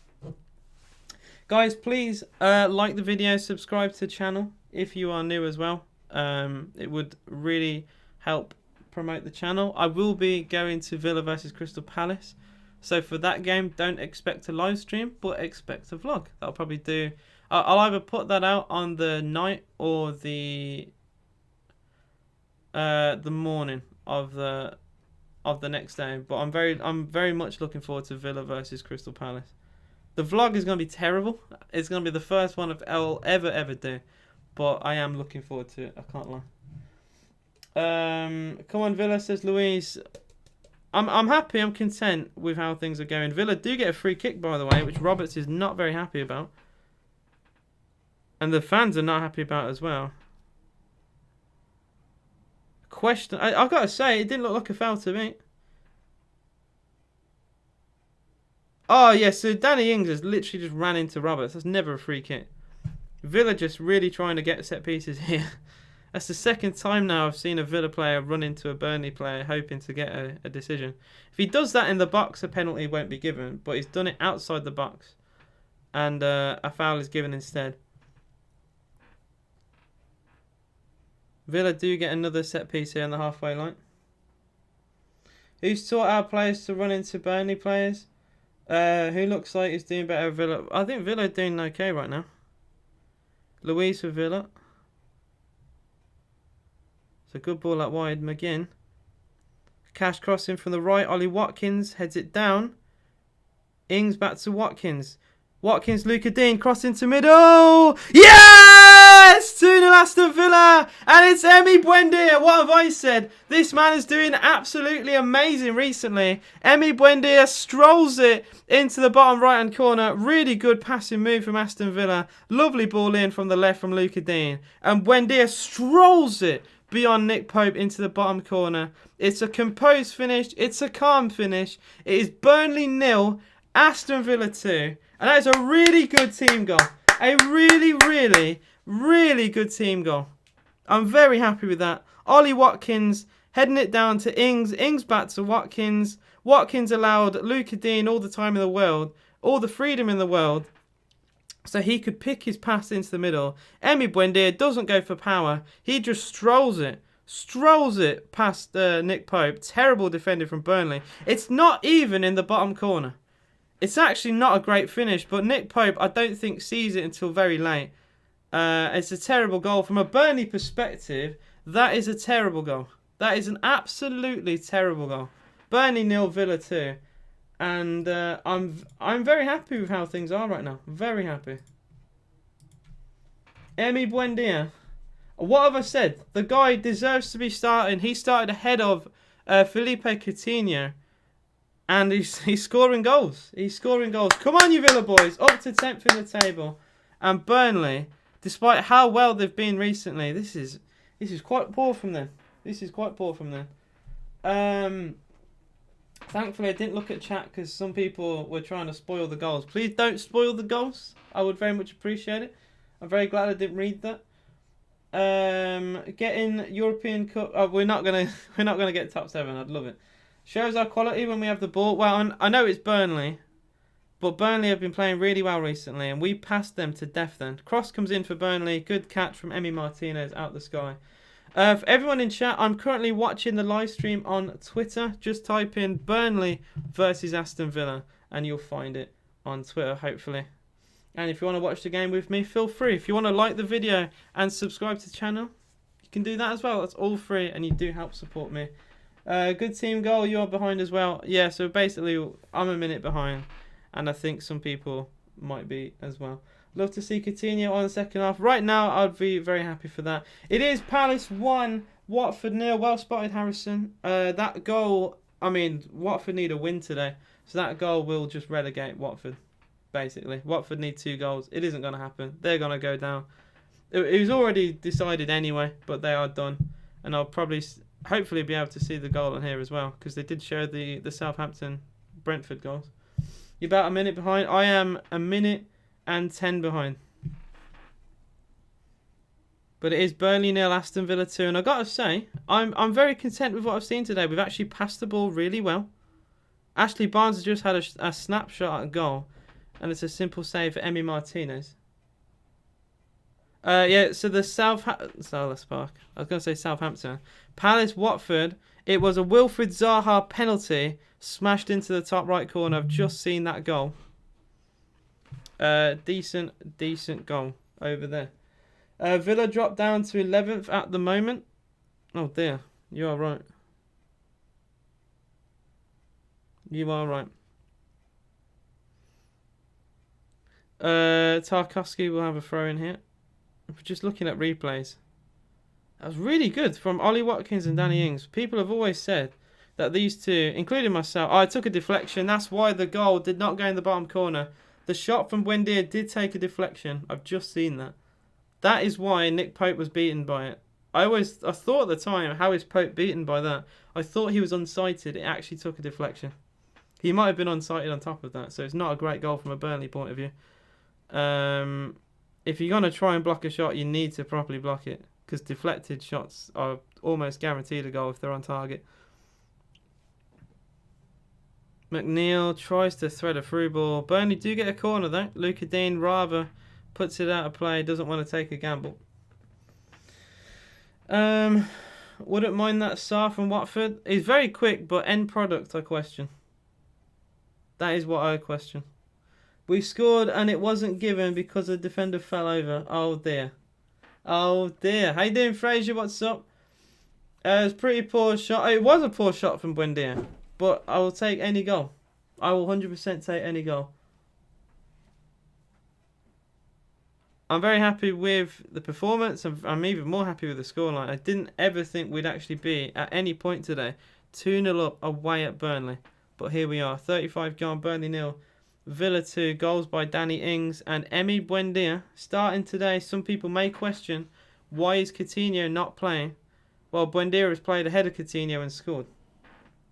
[SPEAKER 1] Guys, please like the video, subscribe to the channel if you are new as well. It would really help promote the channel. I will be going to Villa versus Crystal Palace. So for that game, don't expect a live stream, but expect a vlog. That'll probably do. I'll either put that out on the night or the morning of the next day. But I'm very much looking forward to Villa versus Crystal Palace. The vlog is going to be terrible. It's going to be the first one I'll ever do. But I am looking forward to it. I can't lie. Come on, Villa, says Louise. I'm happy. I'm content with how things are going. Villa do get a free kick, by the way, which Roberts is not very happy about. And the fans are not happy about as well. Question. I've got to say, it didn't look like a foul to me. Oh, yeah, so Danny Ings has literally just ran into Roberts. That's never a free kick. Villa just really trying to get set pieces here. That's the second time now I've seen a Villa player run into a Burnley player hoping to get a decision. If he does that in the box, a penalty won't be given. But he's done it outside the box. And a foul is given instead. Villa do get another set piece here on the halfway line. Who's taught our players to run into Burnley players? Who looks like he's doing better at Villa? I think Villa are doing okay right now. Louise for Villa. It's a good ball out wide. McGinn. Cash crossing from the right. Ollie Watkins heads it down. Ings back to Watkins. Watkins, Luca Dean, cross into middle. Yes! 2-0 Aston Villa. And it's Emi Buendia. What have I said? This man is doing absolutely amazing recently. Emi Buendia strolls it into the bottom right-hand corner. Really good passing move from Aston Villa. Lovely ball in from the left from Luca Dean. And Buendia strolls it beyond Nick Pope into the bottom corner. It's a composed finish. It's a calm finish. It is Burnley 0, Aston Villa 2. And that is a really good team goal. A really good team goal. I'm very happy with that. Ollie Watkins heading it down to Ings. Ings back to Watkins. Watkins allowed Luca Dean all the time in the world, all the freedom in the world, so he could pick his pass into the middle. Emi Buendia doesn't go for power. He just strolls it past Nick Pope. Terrible defender from Burnley. It's not even in the bottom corner. It's actually not a great finish, but Nick Pope, I don't think, sees it until very late. It's a terrible goal. From a Burnley perspective, that is a terrible goal. That is an absolutely terrible goal. Burnley 0, Villa 2. And I'm very happy with how things are right now. Very happy. Emi Buendia. What have I said? The guy deserves to be starting. He started ahead of Felipe Coutinho. And he's scoring goals. He's scoring goals. Come on, you Villa boys. Up to 10th in the table. And Burnley, despite how well they've been recently, this is quite poor from them. This is quite poor from them. Thankfully, I didn't look at chat because some people were trying to spoil the goals. Please don't spoil the goals. I would very much appreciate it. I'm very glad I didn't read that. Getting European Cup. Oh, we're not gonna get top 7. I'd love it. Shows our quality when we have the ball. Well, I know it's Burnley, but Burnley have been playing really well recently, and we passed them to death then. Cross comes in for Burnley. Good catch from Emi Martinez out the sky. For everyone in chat, I'm currently watching the live stream on Twitter. Just type in Burnley versus Aston Villa, and you'll find it on Twitter, hopefully. And if you want to watch the game with me, feel free. If you want to like the video and subscribe to the channel, you can do that as well. That's all free, and you do help support me. Good team goal. You're behind as well. Yeah, so basically, I'm a minute behind, and I think some people might be as well. Love to see Coutinho on the second half. Right now, I'd be very happy for that. It is Palace 1, Watford 0. Well spotted, Harrison. That goal, I mean, Watford need a win today. So that goal will just relegate Watford, basically. Watford need 2 goals. It isn't going to happen. They're going to go down. It was already decided anyway, but they are done. And I'll probably, hopefully, be able to see the goal on here as well, because they did show the Southampton-Brentford goals. You're about a minute behind. I am a minute and 10 behind. But it is Burnley 0, Aston Villa 2. And I got to say, I'm very content with what I've seen today. We've actually passed the ball really well. Ashley Barnes has just had a snapshot at a goal. And it's a simple save for Emi Martinez. Yeah, so the Selhurst Park. I was going to say Southampton. Palace, Watford. It was a Wilfried Zaha penalty smashed into the top right corner. I've just seen that goal. Decent goal over there. Villa dropped down to 11th at the moment. Oh dear, you are right. You are right. Tarkovsky will have a throw in here. We're just looking at replays. That was really good from Ollie Watkins and Danny Ings. People have always said that these two, including myself, I took a deflection. That's why the goal did not go in the bottom corner. The shot from Buendia did take a deflection. I've just seen that. That is why Nick Pope was beaten by it. I thought at the time, how is Pope beaten by that? I thought he was unsighted. It actually took a deflection. He might have been unsighted on top of that, so it's not a great goal from a Burnley point of view. If you're going to try and block a shot, you need to properly block it, because deflected shots are almost guaranteed a goal if they're on target. McNeil tries to thread a through ball. Burnley do get a corner though. Luca Dean rather puts it out of play. Doesn't want to take a gamble. Wouldn't mind that Sarr from Watford. He's very quick, but end product I question. That is what I question. We scored and it wasn't given because the defender fell over. Oh dear. Oh dear. How you doing, Fraser? What's up? It's a pretty poor shot. It was a poor shot from Buendia. But I will take any goal. I will 100% take any goal. I'm very happy with the performance. I'm even more happy with the scoreline. I didn't ever think we'd actually be, at any point today, 2-0 up away at Burnley. But here we are. 35 gone, Burnley 0. Villa 2. Goals by Danny Ings and Emi Buendia. Starting today, some people may question, why is Coutinho not playing? Well, Buendia has played ahead of Coutinho and scored.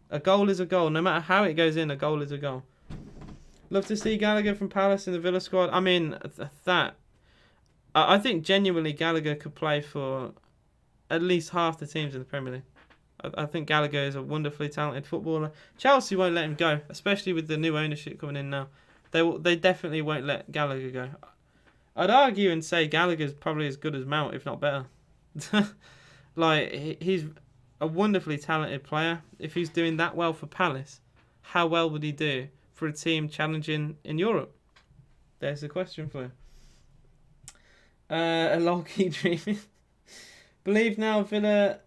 [SPEAKER 1] A goal is a goal. No matter how it goes in, a goal is a goal. Love to see Gallagher from Palace in the Villa squad. I mean, I think genuinely Gallagher could play for at least half the teams in the Premier League. I think Gallagher is a wonderfully talented footballer. Chelsea won't let him go, especially with the new ownership coming in now. They definitely won't let Gallagher go. I'd argue and say Gallagher's probably as good as Mount, if not better. Like, he's a wonderfully talented player. If he's doing that well for Palace, how well would he do for a team challenging in Europe? There's the question for you. A long keep dreaming. Believe now Villa.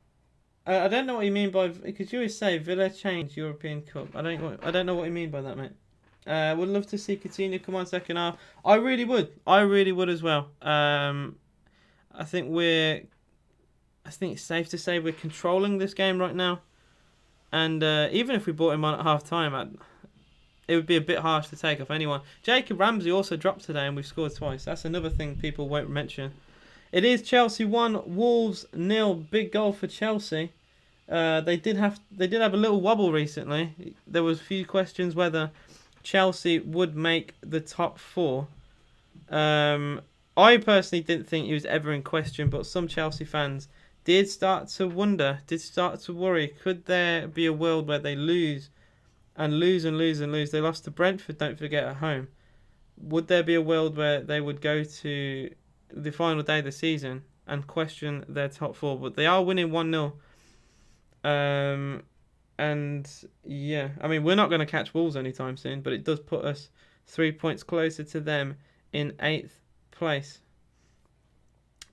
[SPEAKER 1] I don't know what you mean by, because you always say Villa changed European Cup. I don't know what you mean by that, mate. Would love to see Coutinho come on second half. I really would. I really would as well. I think it's safe to say we're controlling this game right now. And even if we brought him on at half time, it would be a bit harsh to take off anyone. Jacob Ramsey also dropped today and we've scored twice. That's another thing people won't mention. It is Chelsea 1, Wolves 0. Big goal for Chelsea. They did have a little wobble recently. There was a few questions whether Chelsea would make the top 4. I personally didn't think he was ever in question, but some Chelsea fans did start to wonder, did start to worry, could there be a world where they lose and lose and lose and lose? They lost to Brentford, don't forget, at home. Would there be a world where they would go to the final day of the season and question their top 4? But they are winning 1-0. And yeah, I mean, we're not going to catch Wolves anytime soon, but it does put us 3 points closer to them in 8th place.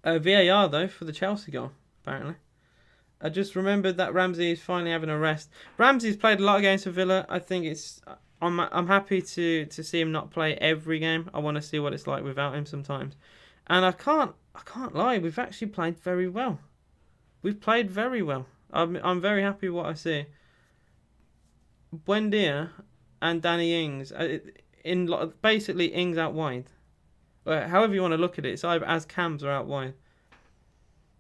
[SPEAKER 1] VAR though for the Chelsea goal, apparently. I just remembered that Ramsey is finally having a rest. Ramsey's played a lot of games for Villa. I think I'm happy to see him not play every game. I want to see what it's like without him sometimes. And I can't lie, we've actually played very well. We've played very well. I'm very happy with what I see. Buendia and Danny Ings basically Ings out wide. However you want to look at it, it's either as cams or out wide.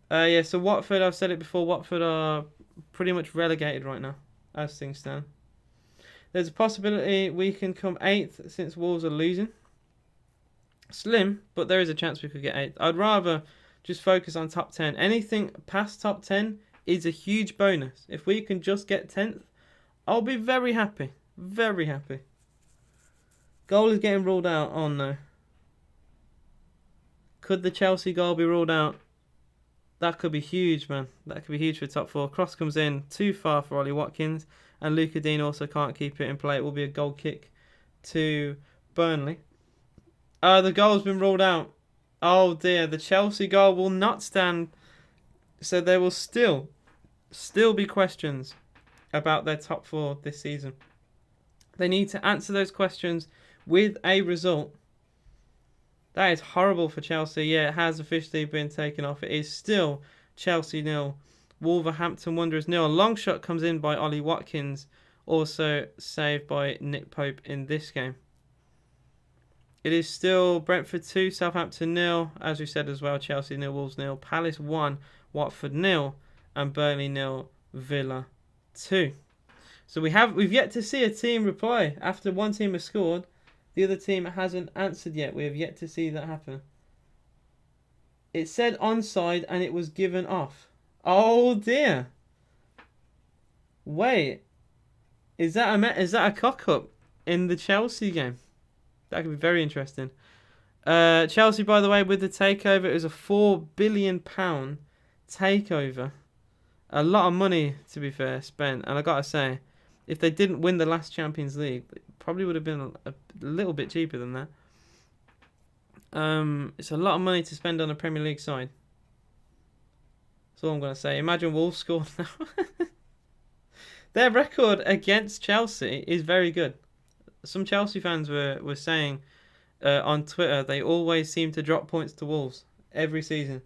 [SPEAKER 1] Yeah, so Watford, I've said it before, Watford are pretty much relegated right now, as things stand. There's a possibility we can come 8th since Wolves are losing. Slim, but there is a chance we could get 8th. I'd rather just focus on top 10. Anything past top 10 is a huge bonus. If we can just get 10th, I'll be very happy. Very happy. Goal is getting ruled out. Oh no. Could the Chelsea goal be ruled out? That could be huge, man. That could be huge for top 4. Cross comes in too far for Ollie Watkins. And Luca Dean also can't keep it in play. It will be a goal kick to Burnley. The goal's been ruled out. Oh dear. The Chelsea goal will not stand. So there will still be questions about their top 4 this season. They need to answer those questions with a result. That is horrible for Chelsea. Yeah, it has officially been taken off. It is still Chelsea 0, Wolverhampton Wanderers 0. A long shot comes in by Ollie Watkins, also saved by Nick Pope in this game. It is still Brentford 2, Southampton 0. As we said as well, Chelsea 0, Wolves 0, Palace 1, Watford 0, and Burnley 0, Villa 2. So we've yet to see a team reply after one team has scored. The other team hasn't answered yet. We have yet to see that happen. It said onside and it was given off. Oh dear. Wait. Is that a cock up in the Chelsea game? That could be very interesting. Chelsea, by the way, with the takeover, it was a £4 billion takeover. A lot of money, to be fair, spent. And I gotta say, if they didn't win the last Champions League, it probably would have been a little bit cheaper than that. It's a lot of money to spend on a Premier League side. That's all I'm going to say. Imagine Wolves scored now. Their record against Chelsea is very good. Some Chelsea fans were saying on Twitter they always seem to drop points to Wolves every season.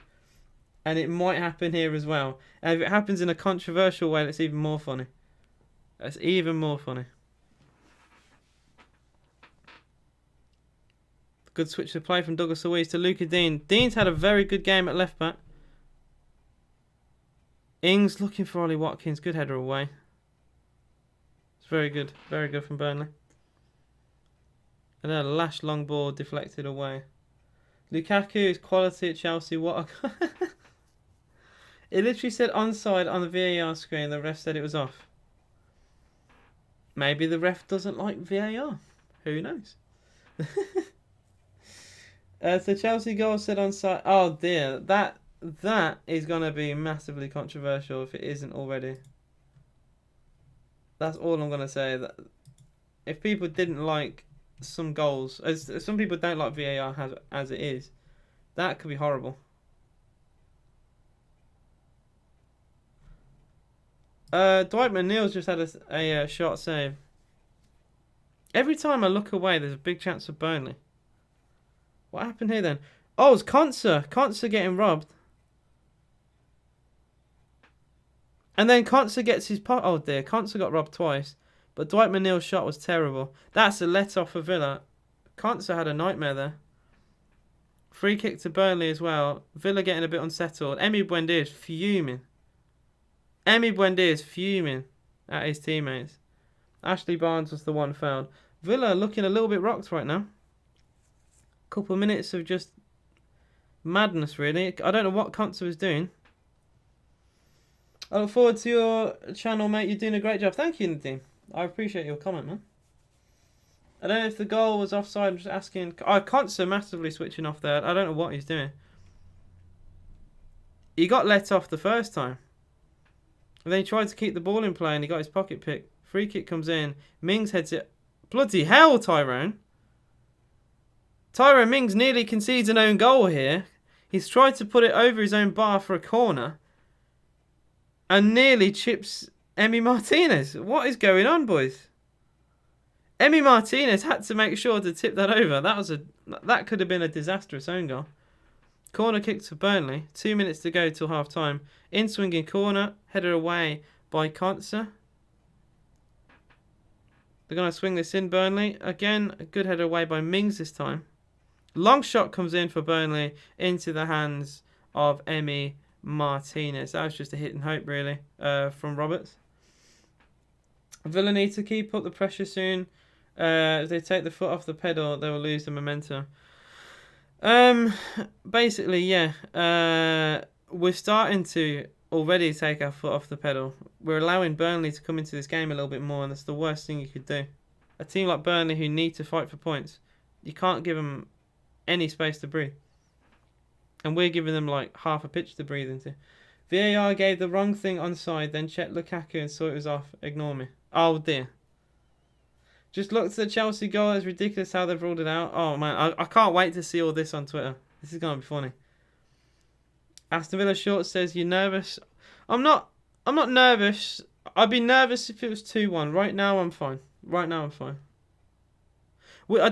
[SPEAKER 1] And it might happen here as well. And if it happens in a controversial way, it's even more funny. That's even more funny. Good switch of play from Douglas Luiz to Luca Dean. Dean's had a very good game at left back. Ings looking for Ollie Watkins. Good header away. It's very good. Very good from Burnley. And then a lash long ball deflected away. Lukaku is quality at Chelsea. What a... It literally said onside on the VAR screen. The ref said it was off. Maybe the ref doesn't like VAR. Who knows? So Chelsea goal said onside. Oh dear, that is gonna be massively controversial if it isn't already. That's all I'm gonna say. That if people didn't like some goals, as some people don't like VAR as it is, that could be horrible. Dwight McNeil's just had a shot save. Every time I look away, there's a big chance for Burnley. What happened here then? Oh, it's Konsa. Konsa getting robbed. And then Konsa gets his pot. Oh dear, Konsa got robbed twice. But Dwight McNeil's shot was terrible. That's a let-off for Villa. Konsa had a nightmare there. Free kick to Burnley as well. Villa getting a bit unsettled. Emi Buendia is fuming. Emi Buendia is fuming at his teammates. Ashley Barnes was the one fouled. Villa looking a little bit rocked right now. Couple of minutes of just madness, really. I don't know what Konsa was doing. I look forward to your channel, mate. You're doing a great job. Thank you, Nadeem. I appreciate your comment, man. I don't know if the goal was offside. I'm just asking. Konsa massively switching off there. I don't know what he's doing. He got let off the first time. And then he tried to keep the ball in play and he got his pocket pick. Free kick comes in. Mings heads it. Bloody hell, Tyrone. Tyrone Mings nearly concedes an own goal here. He's tried to put it over his own bar for a corner. And nearly chips Emi Martinez. What is going on, boys? Emi Martinez had to make sure to tip that over. That could have been a disastrous own goal. Corner kick to Burnley. 2 minutes to go till half time. In swinging corner. Header away by Konsa. They're going to swing this in, Burnley. Again, a good header away by Mings this time. Long shot comes in for Burnley into the hands of Emi Martinez. That was just a hit and hope, really, from Roberts. Villa need to keep up the pressure soon. If they take the foot off the pedal, they will lose the momentum. Basically, yeah. We're starting to already take our foot off the pedal. We're allowing Burnley to come into this game a little bit more, and that's the worst thing you could do. A team like Burnley who need to fight for points, you can't give them any space to breathe. And we're giving them like half a pitch to breathe into. VAR gave the wrong thing onside, then checked Lukaku and saw it was off. Ignore me. Oh dear. Just look at the Chelsea goal. It's ridiculous how they've ruled it out. Oh man, I can't wait to see all this on Twitter. This is going to be funny. Aston Villa Short says, you're nervous. I'm not nervous. I'd be nervous if it was 2-1. Right now I'm fine. Right now I'm fine. I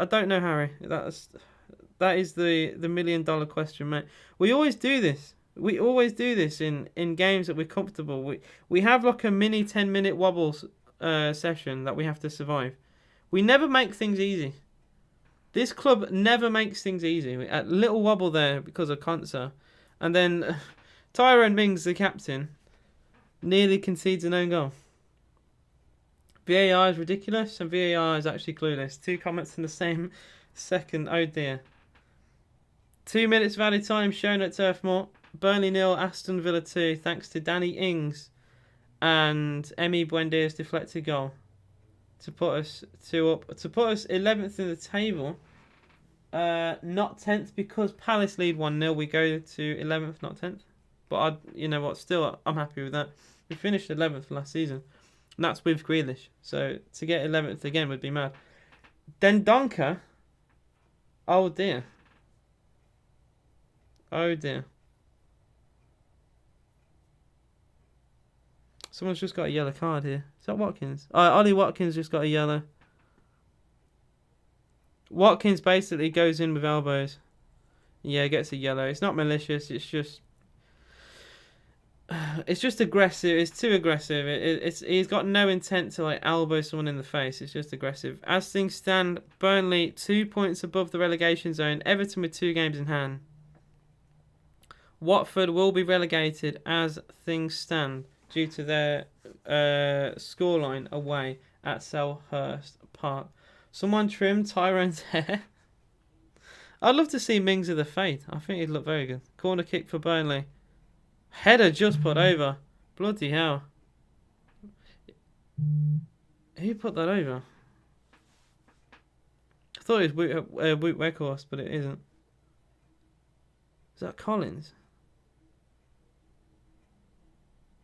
[SPEAKER 1] don't know, Harry. That is the $1 million question, mate. We always do this. We always do this in games that we're comfortable. We have like a mini 10-minute wobbles session that we have to survive. We never make things easy. This club never makes things easy. A little wobble there because of Konsa. And then Tyrone Mings, the captain, nearly concedes an own goal. VAR is ridiculous and VAR is actually clueless. 2 comments in the same second. Oh dear. 2 minutes of added time shown at Turf Moor. Burnley 0, Aston Villa 2, thanks to Danny Ings and Emi Buendia's deflected goal to put us 11th in the table. Not 10th because Palace lead 1-0. We go to 11th, not 10th. But you know what? Still, I'm happy with that. We finished 11th last season, and that's with Grealish. So to get 11th again would be mad. Then Donker. Oh dear. Oh dear. Someone's just got a yellow card here. Is that Watkins? Ollie Watkins just got a yellow. Watkins basically goes in with elbows. Yeah, gets a yellow. It's not malicious. It's just aggressive. It's too aggressive. He's got no intent to like elbow someone in the face. It's just aggressive. As things stand, Burnley 2 points above the relegation zone. Everton with 2 games in hand. Watford will be relegated as things stand due to their scoreline away at Selhurst Park. Someone trimmed Tyrone's hair. I'd love to see Mings of the Fate. I think he'd look very good. Corner kick for Burnley. Header just put over. Bloody hell. Who put that over? I thought it was Wout Weghorst, but it isn't. Is that Collins?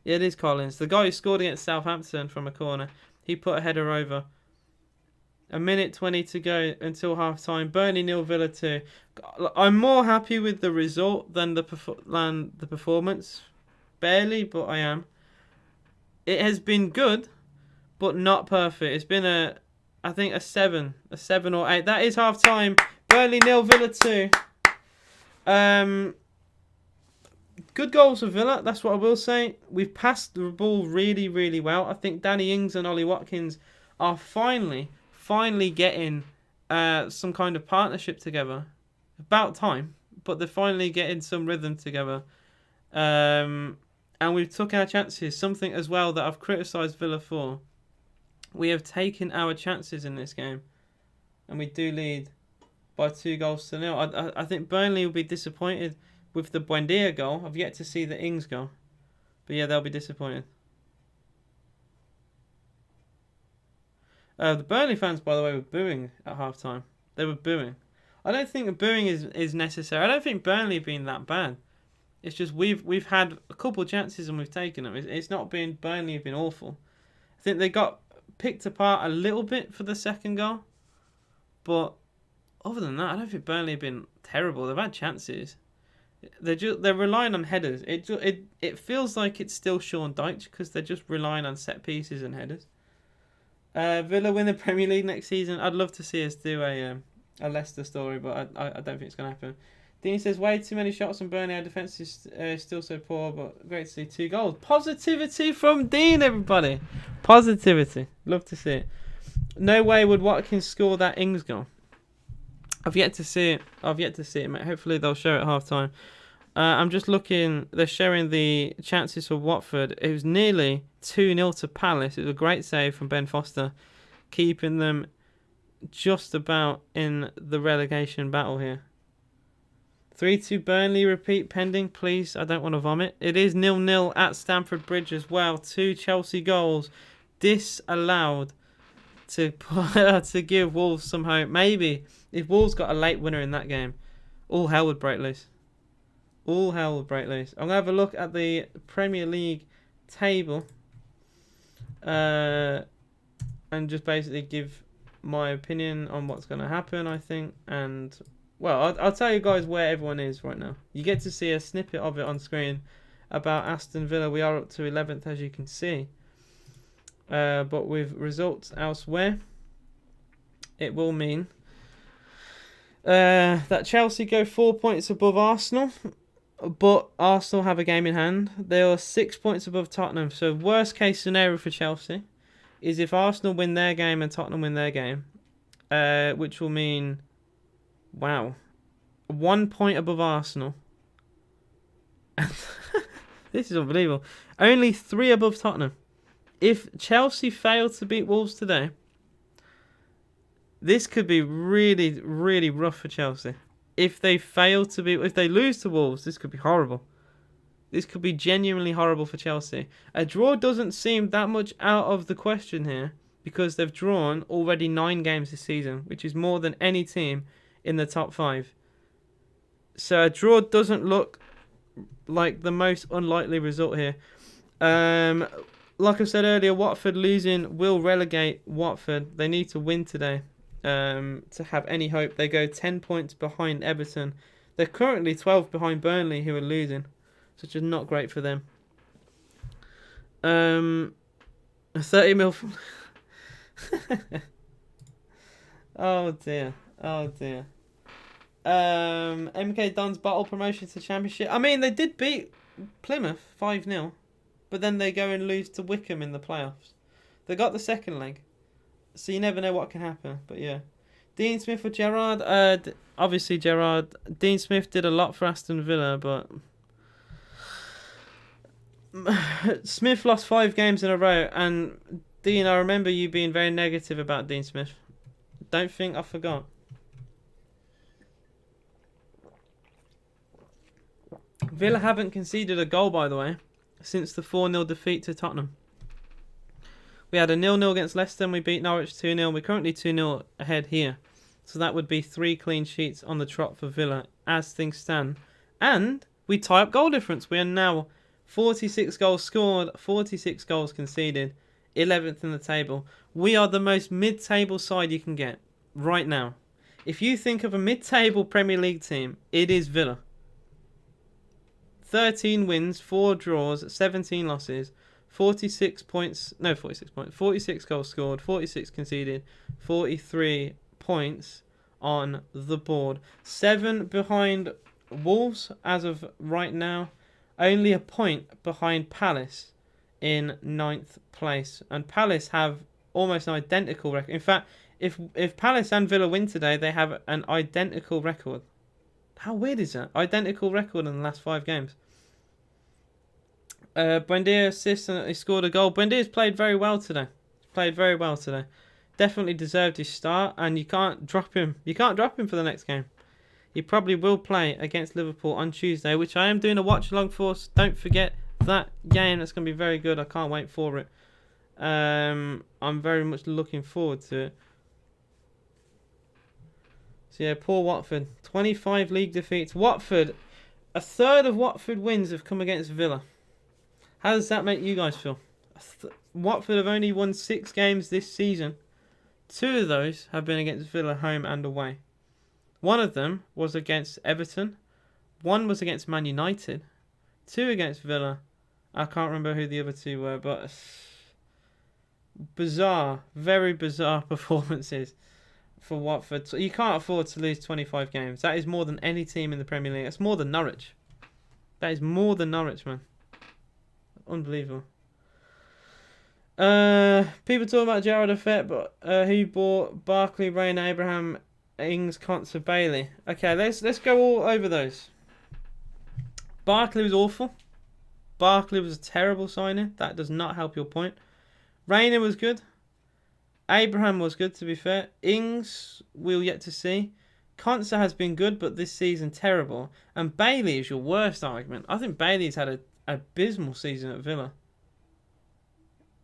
[SPEAKER 1] Yeah, it is Collins. The guy who scored against Southampton from a corner. He put a header over. 1:20 to go until half time. Burnley 0, Villa 2. I'm more happy with the result than the performance. Barely, but I am. It has been good, but not perfect. It's been I think a 7 or 8. That is half time. Burnley 0, Villa 2. Good goals for Villa. That's what I will say. We've passed the ball really, really well. I think Danny Ings and Ollie Watkins are finally getting some kind of partnership together. About time, but they're finally getting some rhythm together. And we've took our chances. Something as well that I've criticised Villa for. We have taken our chances in this game, and we do lead by 2-0. I think Burnley will be disappointed with the Buendia goal. I've yet to see the Ings goal, but yeah, they'll be disappointed. The Burnley fans, by the way, were booing at half-time. They were booing. I don't think the booing is necessary. I don't think Burnley have been that bad. It's just we've had a couple of chances and we've taken them. It's not been Burnley have been awful. I think they got picked apart a little bit for the second goal, but other than that, I don't think Burnley have been terrible. They've had chances. They're relying on headers. It feels like it's still Sean Dyche because they're just relying on set pieces and headers. Villa win the Premier League next season. I'd love to see us do a Leicester story, but I don't think it's going to happen. Dean says, way too many shots on Burnley. Our defence is still so poor, but great to see 2 goals. Positivity from Dean, everybody. Positivity. Love to see it. No way would Watkins score that Ings goal. I've yet to see it, mate. Hopefully they'll show it at half-time. I'm just looking. They're showing the chances for Watford. It was nearly 2-0 to Palace. It was a great save from Ben Foster, keeping them just about in the relegation battle here. 3-2 Burnley, repeat pending, please. I don't want to vomit. It is 0-0 at Stamford Bridge as well. 2 Chelsea goals disallowed to give Wolves some hope. Maybe if Wolves got a late winner in that game, all hell would break loose. All hell would break loose. I'm going to have a look at the Premier League table and just basically give my opinion on what's going to happen, I think. And, well, I'll tell you guys where everyone is right now. You get to see a snippet of it on screen about Aston Villa. We are up to 11th, as you can see. But with results elsewhere, it will mean that Chelsea go 4 points above Arsenal. But Arsenal have a game in hand. They are 6 points above Tottenham. So worst case scenario for Chelsea is if Arsenal win their game and Tottenham win their game, which will mean, wow, 1 point above Arsenal. This is unbelievable. Only 3 above Tottenham. If Chelsea fail to beat Wolves today, this could be really, really rough for Chelsea. If they lose to Wolves, this could be horrible. This could be genuinely horrible for Chelsea. A draw doesn't seem that much out of the question here because they've drawn already 9 games this season, which is more than any team in the top 5. So a draw doesn't look like the most unlikely result here. Like I said earlier, Watford losing will relegate Watford. They need to win today to have any hope. They go 10 points behind Everton. They're currently 12 behind Burnley, who are losing, so just not great for them. 30 mil from... Oh dear. MK Don's battle promotion to Championship. I mean, they did beat Plymouth 5-0, but then they go and lose to Wickham in the playoffs. They got the second leg, so you never know what can happen. But yeah, Dean Smith or Gerrard? Obviously Gerrard. Dean Smith did a lot for Aston Villa, but Smith lost 5 games in a row. And Dean, I remember you being very negative about Dean Smith. Don't think I forgot. Villa haven't conceded a goal, by the way, since the 4-0 defeat to Tottenham. We had a 0-0 against Leicester and we beat Norwich 2-0. We're currently 2-0 ahead here. So that would be 3 clean sheets on the trot for Villa as things stand. And we tie up goal difference. We are now 46 goals scored, 46 goals conceded, 11th in the table. We are the most mid-table side you can get right now. If you think of a mid-table Premier League team, it is Villa. 13 wins, 4 draws, 17 losses, 46 points, 46 goals scored, 46 conceded, 43 points on the board. 7 behind Wolves as of right now. only a point behind Palace in 9th place. And Palace have almost an identical record. In fact, if Palace and Villa win today, they have an identical record. How weird is that? Identical record in the last 5 games. Buendia assists and he scored a goal. Buendia's played very well today. Definitely deserved his start, and you can't drop him. You can't drop him for the next game. He probably will play against Liverpool on Tuesday, which I am doing a watch along for. So don't forget that game. That's going to be very good. I can't wait for it. I'm very much looking forward to it. So yeah, poor Watford. 25 league defeats. Watford, a third of Watford wins have come against Villa. How does that make you guys feel? Watford have only won 6 games this season. 2 of those have been against Villa, home and away. One of them was against Everton. 1 was against Man United. 2 against Villa. I can't remember who the other 2 were, but bizarre, very bizarre performances for Watford. So you can't afford to lose 25 games. That is more than any team in the Premier League. That's more than Norwich. That is more than Norwich, man. Unbelievable. People talk about Gerrard Effect, but who bought Barkley, Rain, Abraham, Ings, Conser, Bailey? Okay, let's go all over those. Barkley was awful. Barkley was a terrible signing. That does not help your point. Reina was good. Abraham was good, to be fair. Ings, we'll yet to see. Conser has been good, but this season terrible. And Bailey is your worst argument. I think Bailey's had an abysmal season at Villa.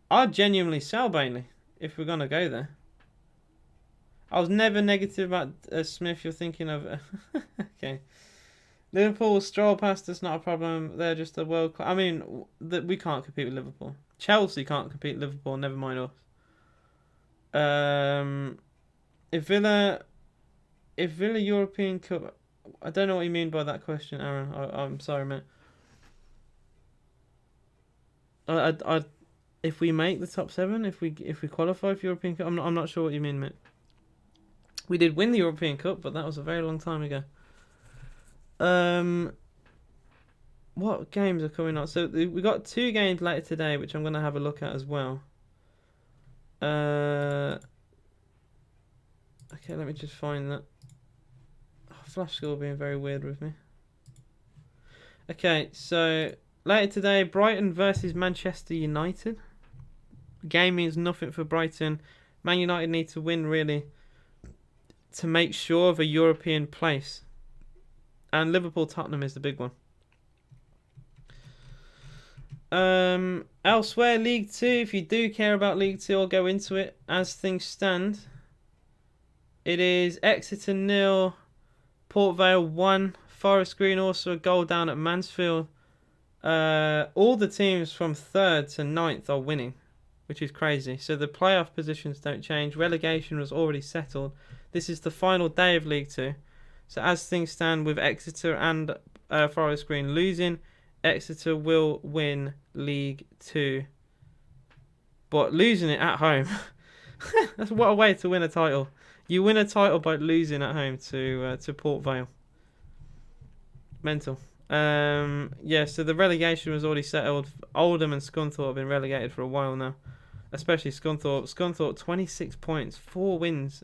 [SPEAKER 1] I'd genuinely sell Bailey if we're going to go there. I was never negative about Smith. You're thinking of... okay. Liverpool stroll past us, not a problem. They're just a world class. I mean, we can't compete with Liverpool. Chelsea can't compete with Liverpool, never mind us. If Villa European Cup... I don't know what you mean by that question, Aaron. I'm sorry, mate. If we make the top 7, if we qualify for European Cup, I'm not sure what you mean, mate. We did win the European Cup, but that was a very long time ago. What games are coming up? So we got 2 games later today, which I'm going to have a look at as well. Okay, let me just find that. Oh, Flash score being very weird with me. Okay, so later today, Brighton versus Manchester United. Game means nothing for Brighton. Man United need to win, really, to make sure of a European place. And Liverpool-Tottenham is the big one. Elsewhere, League 2. If you do care about League 2, I'll go into it. As things stand, it is Exeter 0, Port Vale 1, Forest Green also a goal down at Mansfield. All the teams from 3rd to 9th are winning, which is crazy. So the playoff positions don't change. Relegation was already settled. This is the final day of League 2. So as things stand, with Exeter and Forest Green losing, Exeter will win League 2. But losing it at home. That's what a way to win a title. You win a title by losing at home to Port Vale. Mental. Yeah, so the relegation was already settled. Oldham and Scunthorpe have been relegated for a while now. Especially Scunthorpe. Scunthorpe, 26 points. 4 wins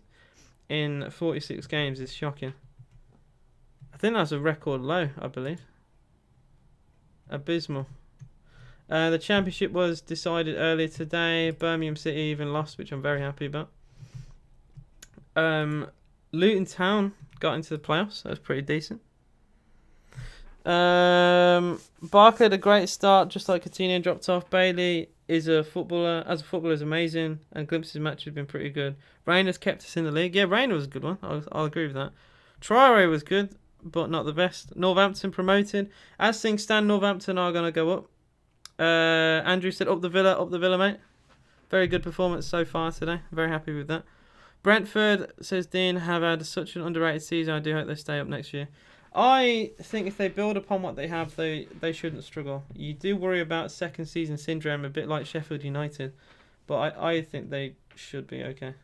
[SPEAKER 1] in 46 games is shocking. I think that's a record low, I believe. Abysmal. The championship was decided earlier today. Birmingham City even lost, which I'm very happy about. Luton Town got into the playoffs. That was pretty decent. Barker had a great start, just like Coutinho dropped off. Bailey is a footballer. As a footballer, is amazing, and glimpses match have been pretty good. Rayner's kept us in the league. Yeah, Rayner was a good one. I'll agree with that. Traore was good, but not the best. Northampton promoted. As things stand, Northampton are going to go up. Andrew said up the Villa, mate. Very good performance so far today. Very happy with that. Brentford, says Dean, have had such an underrated season. I do hope they stay up next year. I think if they build upon what they have, they shouldn't struggle. You do worry about second season syndrome, a bit like Sheffield United, but I think they should be okay,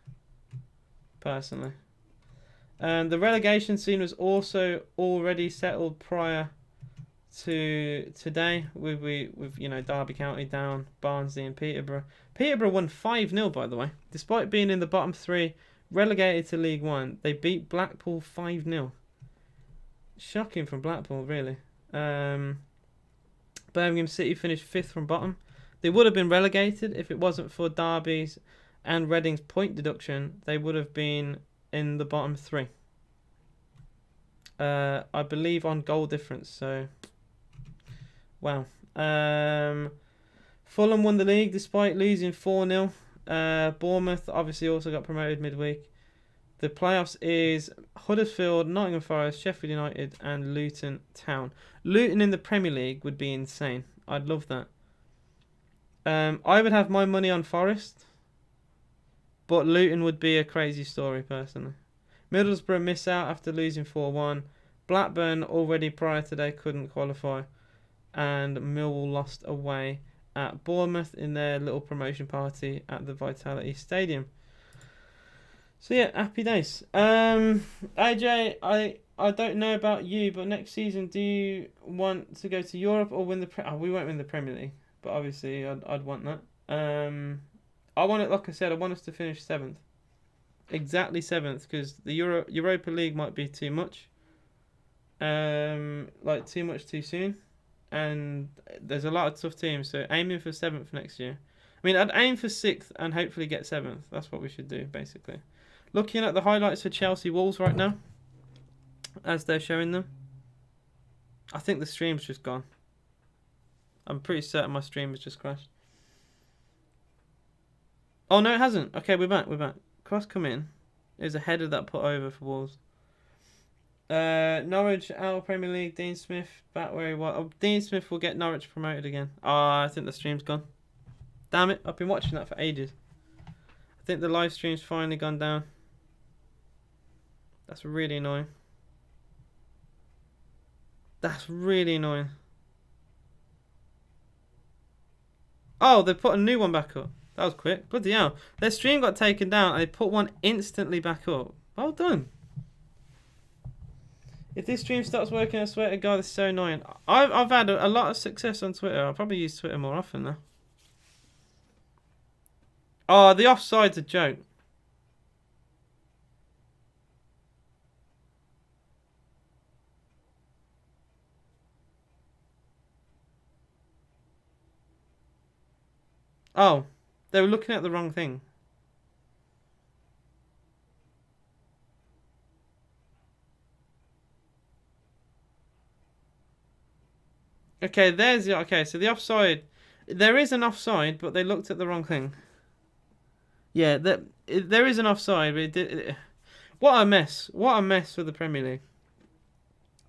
[SPEAKER 1] personally. And the relegation scene was also already settled prior to today with Derby County down, Barnsley and Peterborough. Peterborough won 5-0, by the way, despite being in the bottom 3, relegated to League One. They beat Blackpool 5-0. Shocking from Blackpool, really. Birmingham City finished 5th from bottom. They would have been relegated if it wasn't for Derby's and Reading's point deduction. They would have been in the bottom 3. I believe on goal difference. So, wow. Fulham won the league despite losing 4-0. Bournemouth obviously also got promoted midweek. The playoffs is Huddersfield, Nottingham Forest, Sheffield United and Luton Town. Luton in the Premier League would be insane. I'd love that. I would have my money on Forest, but Luton would be a crazy story personally. Middlesbrough miss out after losing 4-1. Blackburn already prior to today couldn't qualify. And Millwall lost away at Bournemouth in their little promotion party at the Vitality Stadium. So yeah, happy days. AJ, I don't know about you, but next season, do you want to go to Europe or win the? We won't win the Premier League, but obviously I'd want that. I want it, like I said, I want us to finish 7th, exactly 7th, because the Europa League might be too much, like too much too soon, and there's a lot of tough teams. So aiming for 7th next year. I mean, I'd aim for 6th and hopefully get 7th. That's what we should do, basically. Looking at the highlights for Chelsea Wolves right now, as they're showing them. I think the stream's just gone. I'm pretty certain my stream has just crashed. Oh, no, it hasn't. Okay, we're back. Cross come in. There's a header that put over for Wolves. Norwich out of Premier League. Dean Smith back where he was. Oh, Dean Smith will get Norwich promoted again. I think the stream's gone. Damn it. I've been watching that for ages. I think the live stream's finally gone down. That's really annoying. That's really annoying. Oh, they put a new one back up. That was quick. Bloody hell. Their stream got taken down and they put one instantly back up. Well done. If this stream stops working, I swear to God, it's so annoying. I've had a lot of success on Twitter. I'll probably use Twitter more often now. Oh, the offside's a joke. Oh, they were looking at the wrong thing. Okay, there's the... Okay, so the offside... There is an offside, but they looked at the wrong thing. Yeah, there is an offside, but what a mess. What a mess for the Premier League.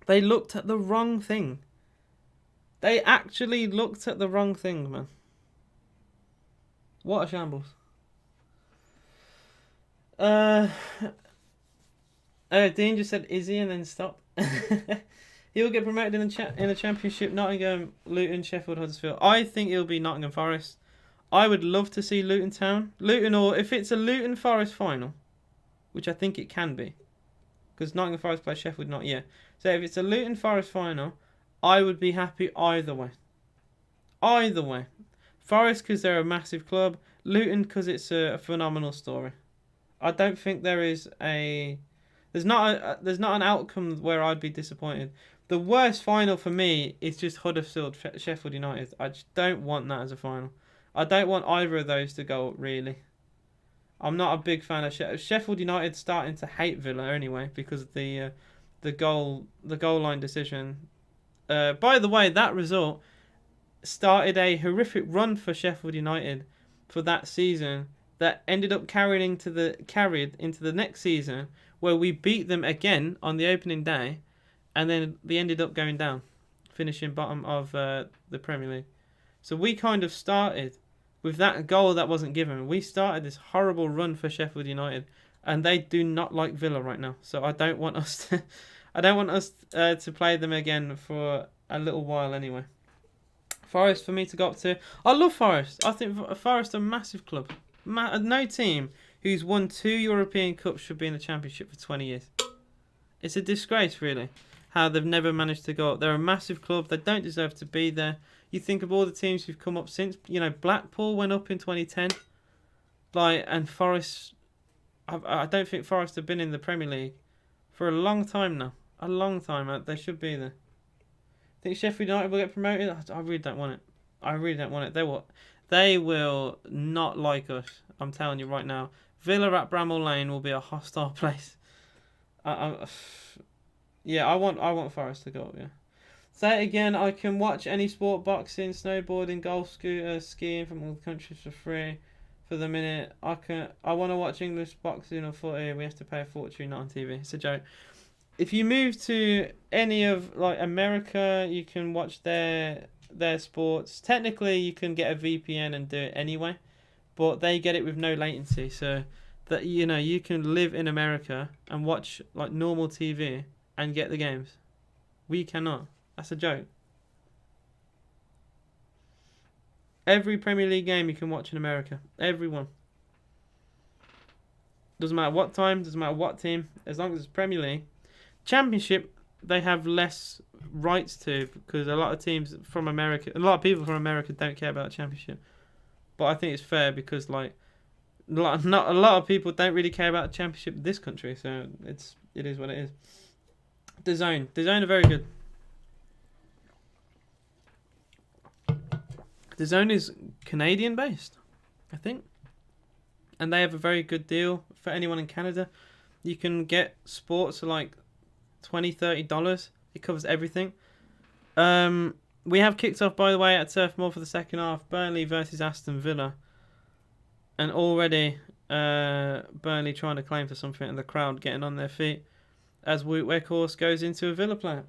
[SPEAKER 1] They looked at the wrong thing. They actually looked at the wrong thing, man. What a shambles. Dean just said Izzy and then stopped. He'll get promoted in the Championship. Nottingham, Luton, Sheffield, Huddersfield. I think it'll be Nottingham Forest. I would love to see Luton Town. Luton, or if it's a Luton Forest final, which I think it can be, because Nottingham Forest play Sheffield not yet. So if it's a Luton Forest final, I would be happy either way. Either way. Forest because they're a massive club. Luton because it's a phenomenal story. I don't think there is a... There's not an outcome where I'd be disappointed. The worst final for me is just Huddersfield, Sheffield United. I just don't want that as a final. I don't want either of those to go up, really. I'm not a big fan of Sheffield United. Starting to hate Villa anyway because of the goal line decision. By the way, that result started a horrific run for Sheffield United for that season that ended up carried into the next season, where we beat them again on the opening day, and then they ended up going down, finishing bottom of the Premier League. So we kind of started with that goal that wasn't given. We started this horrible run for Sheffield United, and they do not like Villa right now. So I don't want us to play them again for a little while anyway. Forest for me to go up to. I love Forest. I think Forest are a massive club. No team who's won 2 European Cups should be in the Championship for 20 years. It's a disgrace, really. how they've never managed to go up. They're a massive club. They don't deserve to be there. You think of all the teams who've come up since. You know, Blackpool went up in 2010. And Forest... I don't think Forest have been in the Premier League for a long time now. A long time. They should be there. Think Sheffield United will get promoted? I really don't want it. I really don't want it. They will not like us. I'm telling you right now. Villa at Bramall Lane will be a hostile place. Yeah, I want Forest to go up, yeah. Say it again, I can watch any sport, boxing, snowboarding, golf, scooter, skiing from all the countries for free for the minute. I want to watch English boxing or footy. We have to pay a fortune, not on TV. It's a joke. If you move to any of like America, you can watch their sports. Technically, you can get a VPN and do it anyway, but they get it with no latency. So that you can live in America and watch like normal TV and get the games. We cannot. That's a joke. Every Premier League game you can watch in America. Everyone. Doesn't matter what time, doesn't matter what team, as long as it's Premier League. Championship, they have less rights to, because a lot of teams from America, a lot of people from America don't care about Championship. But I think it's fair because not a lot of people don't really care about Championship in this country, so it is what it is. DAZN are very good. DAZN is Canadian based, I think. And they have a very good deal for anyone in Canada. You can get sports for like $20-$30. It covers everything. We have kicked off, by the way, at Turf Moor for the second half. Burnley versus Aston Villa. And already Burnley trying to claim for something and the crowd getting on their feet as Weghorst goes into a Villa player.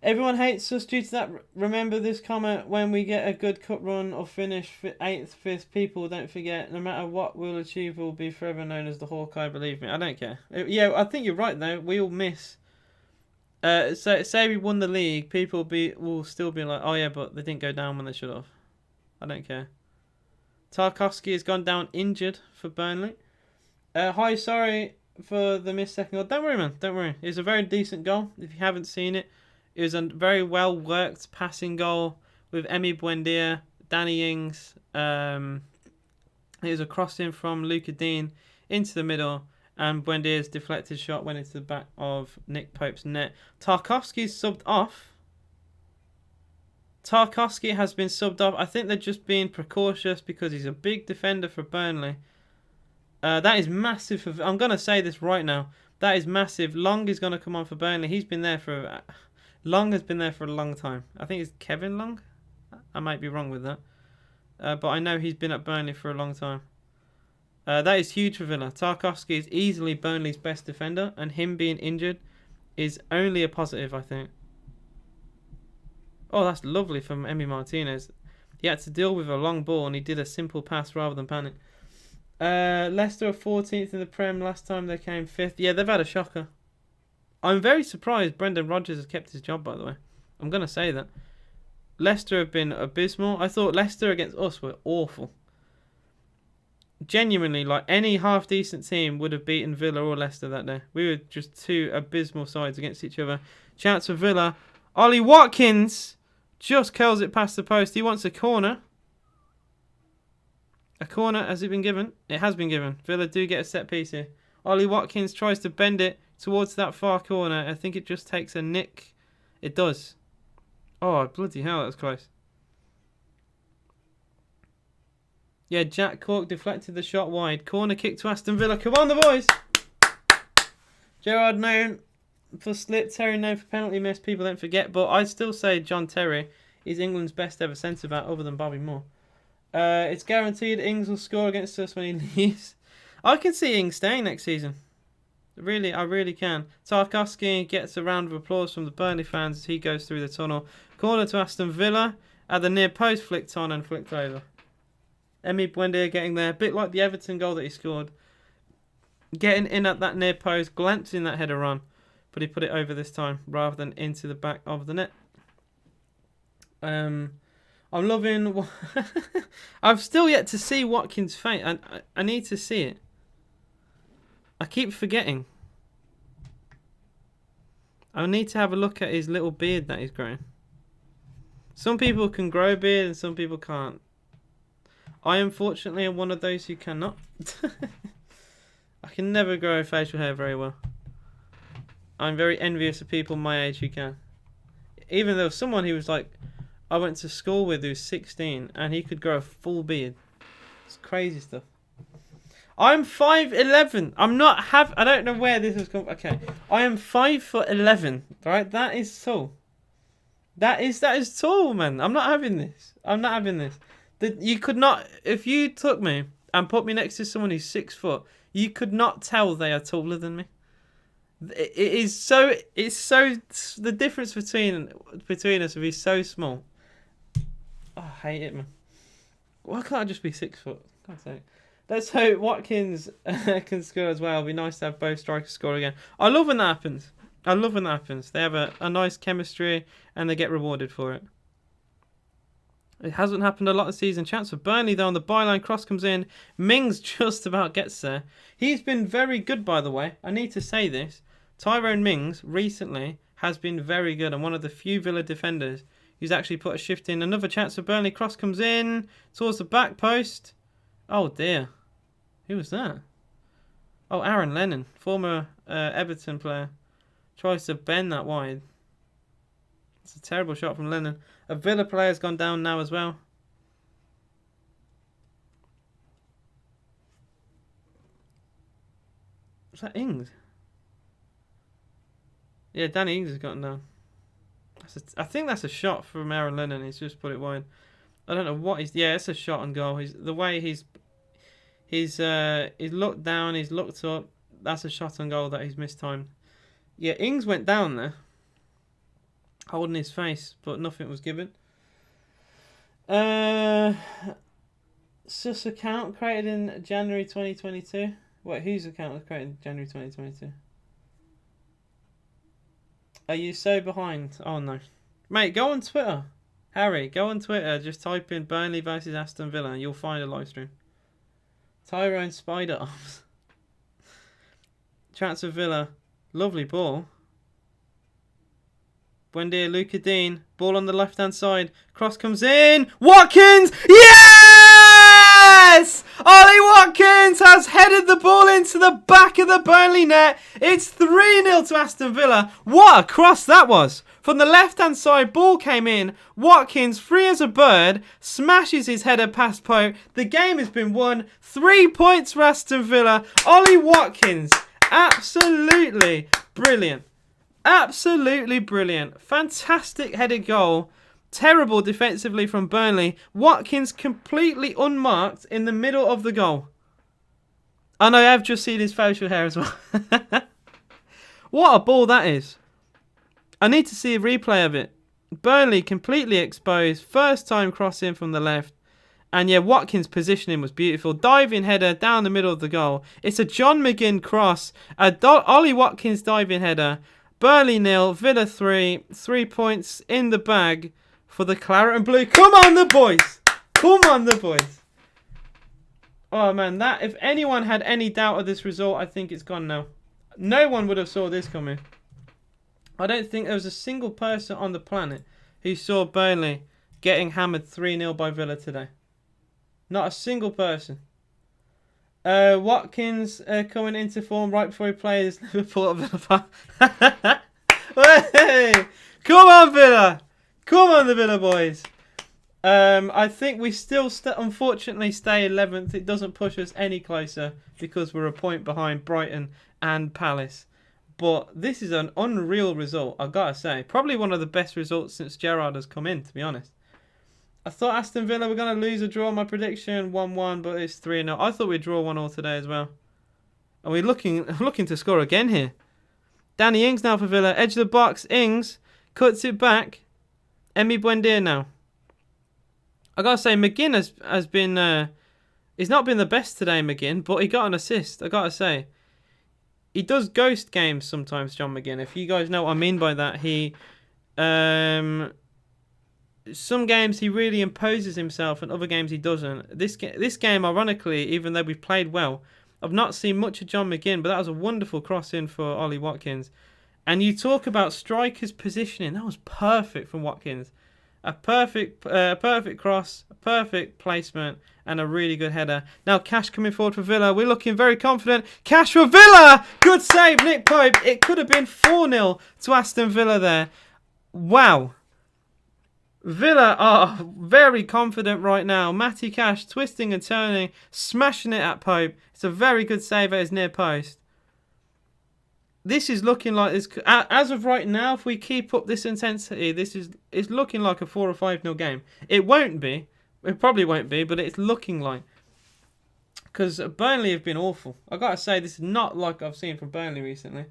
[SPEAKER 1] Everyone hates us due to that. Remember this comment: when we get a good cup run or finish 8th, 5th, people don't forget. No matter what we'll achieve, we'll be forever known as the Hawkeye. Believe me, I don't care. Yeah, I think you're right though. We all miss. So say we won the league, people will still be like, oh yeah, but they didn't go down when they should have. I don't care. Tarkowski has gone down injured for Burnley. Hi, sorry for the missed second goal. Don't worry, man. Don't worry. It was a very decent goal. If you haven't seen it. It was a very well worked passing goal with Emi Buendia, Danny Ings. It was a crossing from Luca Dean into the middle, and Buendia's deflected shot went into the back of Nick Pope's net. Tarkowski's subbed off. Tarkowski has been subbed off. I think they're just being precautious because he's a big defender for Burnley. That is massive. I'm going to say this right now. That is massive. Long is going to come on for Burnley. He's been there for... Long has been there for a long time. I think it's Kevin Long. I might be wrong with that. But I know he's been at Burnley for a long time. That is huge for Villa. Tarkowski is easily Burnley's best defender, and him being injured is only a positive, I think. Oh, that's lovely from Emi Martinez. He had to deal with a long ball, and he did a simple pass rather than panic. Leicester are 14th in the Prem. Last time they came 5th. Yeah, they've had a shocker. I'm very surprised Brendan Rodgers has kept his job, by the way. I'm going to say that. Leicester have been abysmal. I thought Leicester against us were awful. Genuinely, like any half-decent team would have beaten Villa or Leicester that day. We were just two abysmal sides against each other. Chance for Villa. Ollie Watkins just curls it past the post. He wants a corner. A corner, has it been given? It has been given. Villa do get a set piece here. Ollie Watkins tries to bend it towards that far corner. I think it just takes a nick. It does. Oh, bloody hell, that was close. Yeah, Jack Cork deflected the shot wide. Corner kick to Aston Villa. Come on, the boys! Gerrard known for slip. Terry known for penalty miss. People don't forget. But I'd still say John Terry is England's best ever centre-back other than Bobby Moore. It's guaranteed Ings will score against us when he leaves. I can see Ings staying next season. Really, I really can. Tarkowski gets a round of applause from the Burnley fans as he goes through the tunnel. Corner to Aston Villa. At the near post, flicked on and flicked over. Emi Buendia getting there. A bit like the Everton goal that he scored. Getting in at that near post, glancing that header on. But he put it over this time rather than into the back of the net. I'm loving... I've still yet to see Watkins' face. I need to see it. I keep forgetting. I need to have a look at his little beard that he's growing. Some people can grow a beard and some people can't. I unfortunately am one of those who cannot. I can never grow facial hair very well. I'm very envious of people my age who can. Even though someone who was like, I went to school with who's 16 and he could grow a full beard. It's crazy stuff. I'm 5'11". I don't know where this has come. Okay. I am 5'11". Right? That is tall. That is tall, man. I'm not having this. I'm not having this. You could not, if you took me and put me next to someone who's 6 foot, you could not tell they are taller than me. It's so, the difference between us would be so small. Oh, I hate it, man. Why can't I just be 6 foot? God's sake. Let's hope Watkins can score as well. It'd be nice to have both strikers score again. I love when that happens. They have a nice chemistry and they get rewarded for it. It hasn't happened a lot this season. Chance for Burnley though on the byline. Cross comes in. Mings just about gets there. He's been very good, by the way. I need to say this. Tyrone Mings recently has been very good and one of the few Villa defenders who's actually put a shift in. Another chance for Burnley. Cross comes in towards the back post. Oh dear. Who was that? Oh, Aaron Lennon, former Everton player. Tries to bend that wide. It's a terrible shot from Lennon. A Villa player's gone down now as well. Was that Ings? Yeah, Danny Ings has gotten down. I think that's a shot from Aaron Lennon. He's just put it wide. I don't know what he's... Yeah, it's a shot on goal. The way he's looked down, he's looked up. That's a shot on goal that he's mistimed. Yeah, Ings went down there, holding his face, but nothing was given. Sus account created in January 2022. Wait, whose account was created in January 2022? Are you so behind? Oh no. Mate, go on Twitter. Harry, go on Twitter. Just type in Burnley versus Aston Villa and you'll find a live stream. Tyrone Spider Arms. Chance of Villa. Lovely ball. Buendia, Luca Dean. Ball on the left-hand side. Cross comes in. Watkins! Yes! Ollie Watkins has headed the ball into the back of the Burnley net. It's 3-0 to Aston Villa. What a cross that was. From the left-hand side, ball came in. Watkins, free as a bird, smashes his header past Pope. The game has been won. 3 points for Aston Villa. Ollie Watkins, absolutely brilliant. Absolutely brilliant. Fantastic headed goal. Terrible defensively from Burnley. Watkins completely unmarked in the middle of the goal. And I have just seen his facial hair as well. What a ball that is. I need to see a replay of it. Burnley completely exposed. First time crossing from the left. And yeah, Watkins' positioning was beautiful. Diving header down the middle of the goal. It's a John McGinn cross. Ollie Watkins diving header. Burnley 0, Villa 3. 3 points in the bag for the Claret and Blue. Come on the boys. Come on the boys. Oh man, that if anyone had any doubt of this result, I think it's gone now. No one would have saw this coming. I don't think there was a single person on the planet who saw Burnley getting hammered 3-0 by Villa today. Not a single person. Watkins coming into form right before he plays Liverpool at Villa. Hey! Come on, Villa! Come on, the Villa boys! I think we still unfortunately stay 11th. It doesn't push us any closer because we're a point behind Brighton and Palace. But this is an unreal result, I've got to say. Probably one of the best results since Gerrard has come in, to be honest. I thought Aston Villa were going to lose or draw. My prediction 1-1, but it's 3-0. I thought we'd draw 1-1 today as well. And we're looking to score again here. Danny Ings now for Villa. Edge of the box. Ings cuts it back. Emi Buendia now. I got to say, McGinn has been... he's not been the best today, McGinn, but he got an assist. I got to say. He does ghost games sometimes, John McGinn. If you guys know what I mean by that, he... some games he really imposes himself and other games he doesn't. This game, ironically, even though we played well, I've not seen much of John McGinn, but that was a wonderful cross in for Ollie Watkins. And you talk about strikers positioning. That was perfect from Watkins. A perfect cross, a perfect placement, and a really good header. Now Cash coming forward for Villa. We're looking very confident. Cash for Villa! Good save, Nick Pope. It could have been 4-0 to Aston Villa there. Wow. Villa are very confident right now. Matty Cash twisting and turning, smashing it at Pope. It's a very good save at his near post. This is looking like this. As of right now, if we keep up this intensity, it's looking like a 4 or 5-0 game. It won't be. It probably won't be, but it's looking like. Because Burnley have been awful. I gotta say, this is not like I've seen from Burnley recently.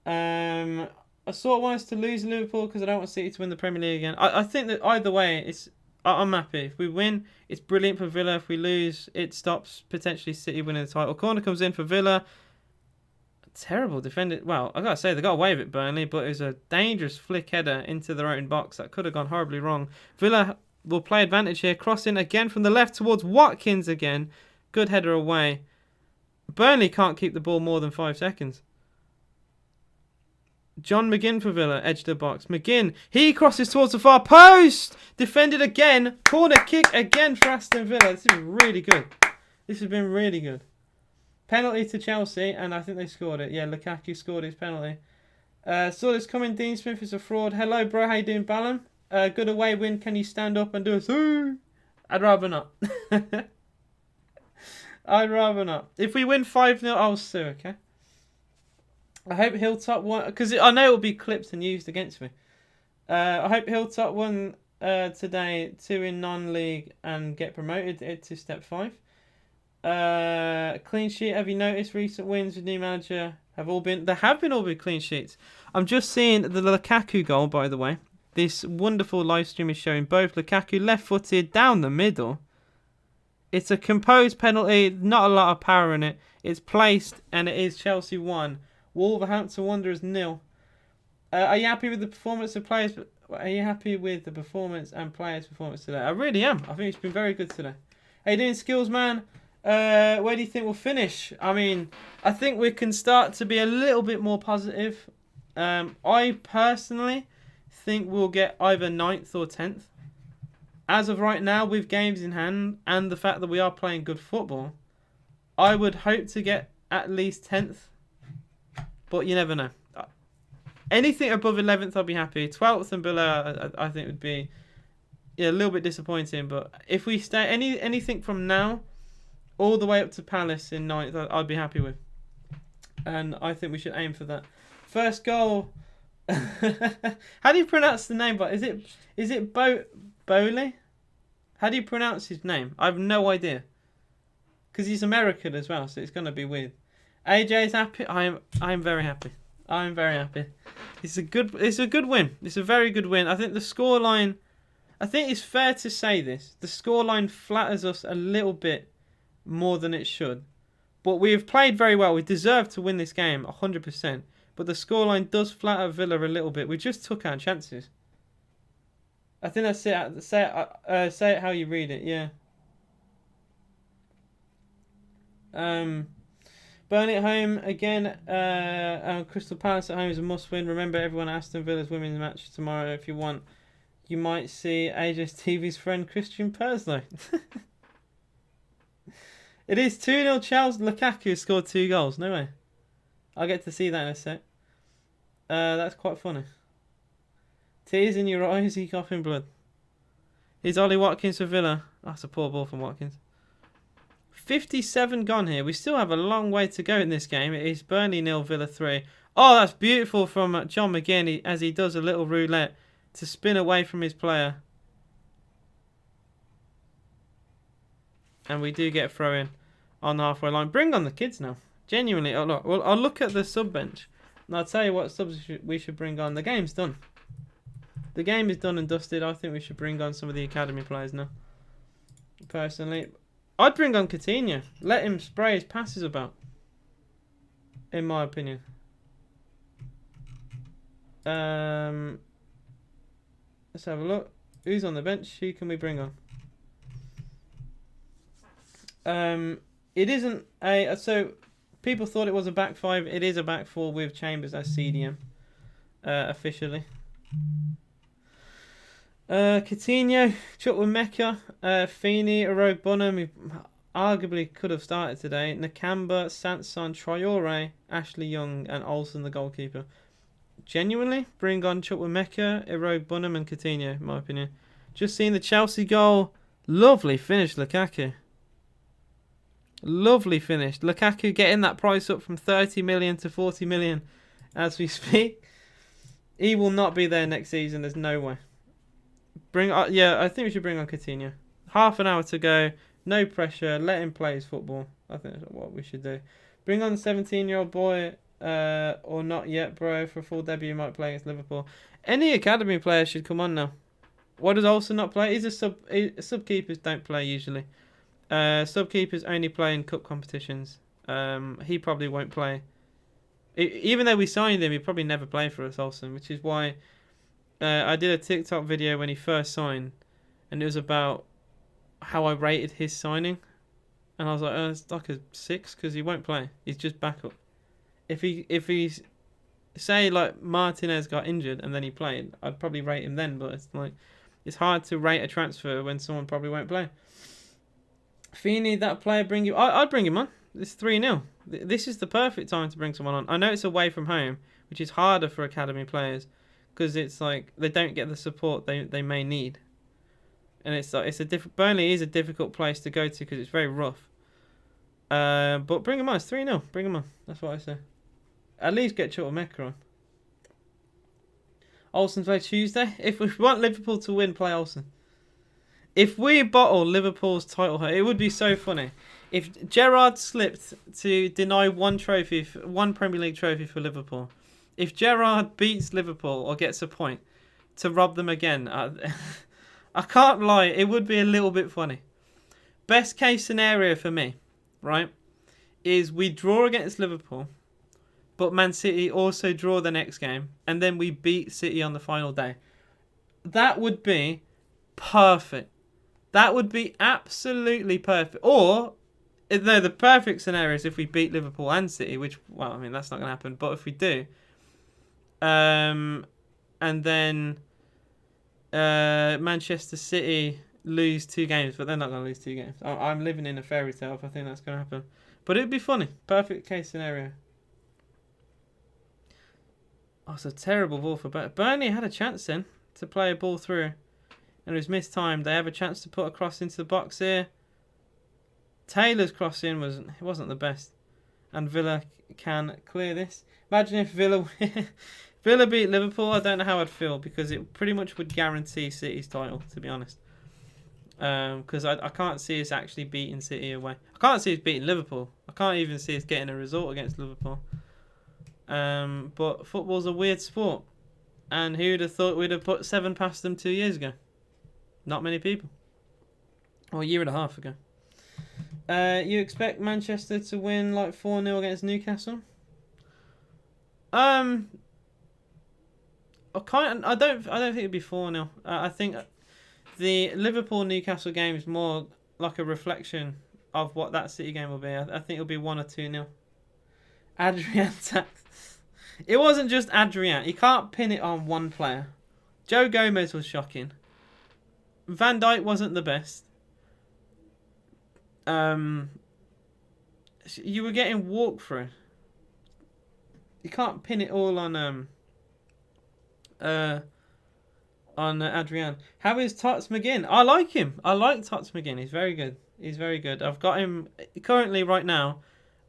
[SPEAKER 1] I sort of want us to lose Liverpool because I don't want City to win the Premier League again. I think that either way, I'm happy. If we win, it's brilliant for Villa. If we lose, it stops potentially City winning the title. Corner comes in for Villa. Terrible defended. Well, I gotta say they got away with it, Burnley, but it was a dangerous flick header into their own box that could have gone horribly wrong. Villa will play advantage here, crossing again from the left towards Watkins again. Good header away. Burnley can't keep the ball more than 5 seconds. John McGinn for Villa, edge of the box. McGinn, he crosses towards the far post. Defended again. Corner kick again for Aston Villa. This is really good. This has been really good. Penalty to Chelsea, and I think they scored it. Yeah, Lukaku scored his penalty. Saw this coming. Dean Smith is a fraud. Hello, bro. How you doing, Ballum? Good away win. Can you stand up and do a Sue? I'd rather not. I'd rather not. If we win 5-0, I'll sue, okay? I hope Hilltop won, because I know it will be clipped and used against me. I hope Hilltop won today, 2 in non-league, and get promoted to Step 5. Clean sheet. Have you noticed recent wins with new manager have all been clean sheets? I'm just seeing the Lukaku goal, by the way. This wonderful live stream is showing both Lukaku left-footed down the middle. It's a composed penalty, not a lot of power in it. It's placed, and it is Chelsea 1, Wolverhampton Wanderers 0. Are you happy with the performance of players? Are you happy with the performance and players' performance today? I really am. I think it's been very good today. How you doing, Skills Man? Where do you think we'll finish? I mean, I think we can start to be a little bit more positive. I personally think we'll get either 9th or 10th. As of right now, with games in hand and the fact that we are playing good football, I would hope to get at least 10th. But you never know. Anything above 11th, I'll be happy. 12th and below, I think would be a little bit disappointing. But if we stay anything from now all the way up to Palace in 9th, I'd be happy with. And I think we should aim for that. First goal. How do you pronounce the name? But is it Bowley? How do you pronounce his name? I have no idea. Because he's American as well, so it's going to be weird. AJ's happy. I'm very happy. I'm very happy. It's a good win. It's a very good win. I think the scoreline, I think it's fair to say this. The scoreline flatters us a little bit more than it should. But we have played very well. We deserve to win this game 100%. But the scoreline does flatter Villa a little bit. We just took our chances. I think that's it. Say it how you read it. Yeah. Burnley at home again. Crystal Palace at home is a must-win. Remember, everyone, Aston Villa's women's match tomorrow. If you want, you might see AJ's TV's friend Christian Perslow. It is 2-0 Chelsea. Lukaku scored 2 goals. No way. I'll get to see that in a sec. That's quite funny. Tears in your eyes, you coughing blood. Here's Ollie Watkins for Villa. That's a poor ball from Watkins. 57 gone here. We still have a long way to go in this game. It is Burnley 0, Villa 3. Oh, that's beautiful from John McGinn as he does a little roulette to spin away from his player. And we do get a throw in on the halfway line. Bring on the kids now. Genuinely, I'll look at the sub bench and I'll tell you what subs we should bring on. The game's done. The game is done and dusted. I think we should bring on some of the academy players now. Personally, I'd bring on Coutinho. Let him spray his passes about. In my opinion. Let's have a look. Who's on the bench? Who can we bring on? It isn't a... So, people thought it was a back 5. It is a back 4 with Chambers as CDM. officially. Coutinho, Chukwuemeka, Feeney, Arogue Bunham, who arguably could have started today. Nakamba, Sanson, Traore, Ashley Young, and Olsen, the goalkeeper. Genuinely, bring on Chukwuemeka, Arogue Bunham, and Coutinho, in my opinion. Just seeing the Chelsea goal. Lovely finish, Lukaku. Lovely finish. Lukaku getting that price up from 30 million to 40 million as we speak. He will not be there next season. There's no way. Yeah, I think we should bring on Coutinho. Half an hour to go. No pressure. Let him play his football. I think that's what we should do. Bring on the 17-year-old boy, or not yet, bro. For a full debut, he might play against Liverpool. Any academy player should come on now. Why does Olsen not play? He's a sub. Sub-keepers don't play usually. Sub-keepers only play in cup competitions. He probably won't play. Even though we signed him, he probably never played for us, Olsen, which is why I did a TikTok video when he first signed, and it was about how I rated his signing, and I was like, oh, it's like a 6 because he won't play. He's just backup. If he's say like Martinez got injured and then he played, I'd probably rate him then. But it's like it's hard to rate a transfer when someone probably won't play. Feeney, that player, bring you. I'd bring him on. It's 3-0. This is the perfect time to bring someone on. I know it's away from home, which is harder for academy players because it's like they don't get the support they may need, and it's like Burnley is a difficult place to go to because it's very rough. But bring him on. It's 3-0. Bring him on. That's what I say. At least get Chukwuemeka on. Olsen play Tuesday. If we want Liverpool to win, play Olsen. If we bottle Liverpool's title, it would be so funny. If Gerrard slipped to deny one Premier League trophy for Liverpool, if Gerrard beats Liverpool or gets a point to rob them again, I can't lie, it would be a little bit funny. Best case scenario for me, right, is we draw against Liverpool, but Man City also draw the next game, and then we beat City on the final day. That would be perfect. That would be absolutely perfect. Or, no, the perfect scenario is if we beat Liverpool and City, which, well, I mean, that's not going to happen. But if we do, and then Manchester City lose 2 games, but they're not going to lose 2 games. I'm living in a fairy tale if I think that's going to happen. But it would be funny. Perfect case scenario. Oh, it's a terrible ball for Burnley. Burnley had a chance then to play a ball through, and it was mistimed. They have a chance to put a cross into the box here. Taylor's cross in wasn't the best, and Villa can clear this. Imagine if Villa beat Liverpool. I don't know how I'd feel because it pretty much would guarantee City's title, to be honest. Because I can't see us actually beating City away. I can't see us beating Liverpool. I can't even see us getting a result against Liverpool. But football's a weird sport, and who'd have thought we'd have put 7 past them 2 years ago? Not many people. Or a year and a half ago. You expect Manchester to win like 4-0 against Newcastle? I don't think it'd be 4-0. I think the Liverpool Newcastle game is more like a reflection of what that City game will be. I think it'll be 1 or 2-0. Adrian tax. It wasn't just Adrian. You can't pin it on one player. Joe Gomez was shocking. Van Dijk wasn't the best. You were getting walked through. You can't pin it all on Adrian. How is Tots McGinn? I like him. I like Tots McGinn. He's very good. He's very good. I've got him currently right now.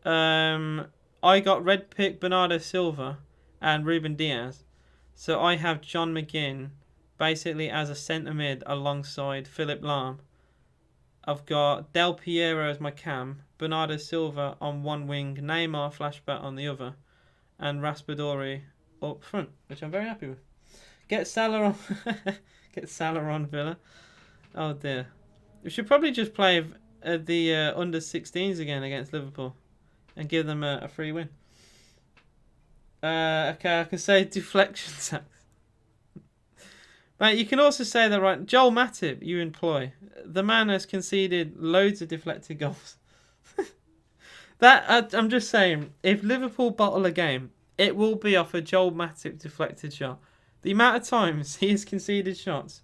[SPEAKER 1] I got Red Pick, Bernardo Silva, and Ruben Diaz. So I have John McGinn basically as a centre mid alongside Philip Lahm. I've got Del Piero as my cam, Bernardo Silva on one wing, Neymar flashback on the other, and Raspadori up front, which I'm very happy with. Get Salah on, get Salah on Villa. Oh dear, we should probably just play the under 16s again against Liverpool, and give them a free win. Okay, I can say deflection tax. But you can also say that, right, Joel Matip you employ. The man has conceded loads of deflected goals. I'm just saying, if Liverpool bottle a game, It will be off a Joel Matip deflected shot. The amount of times he has conceded shots.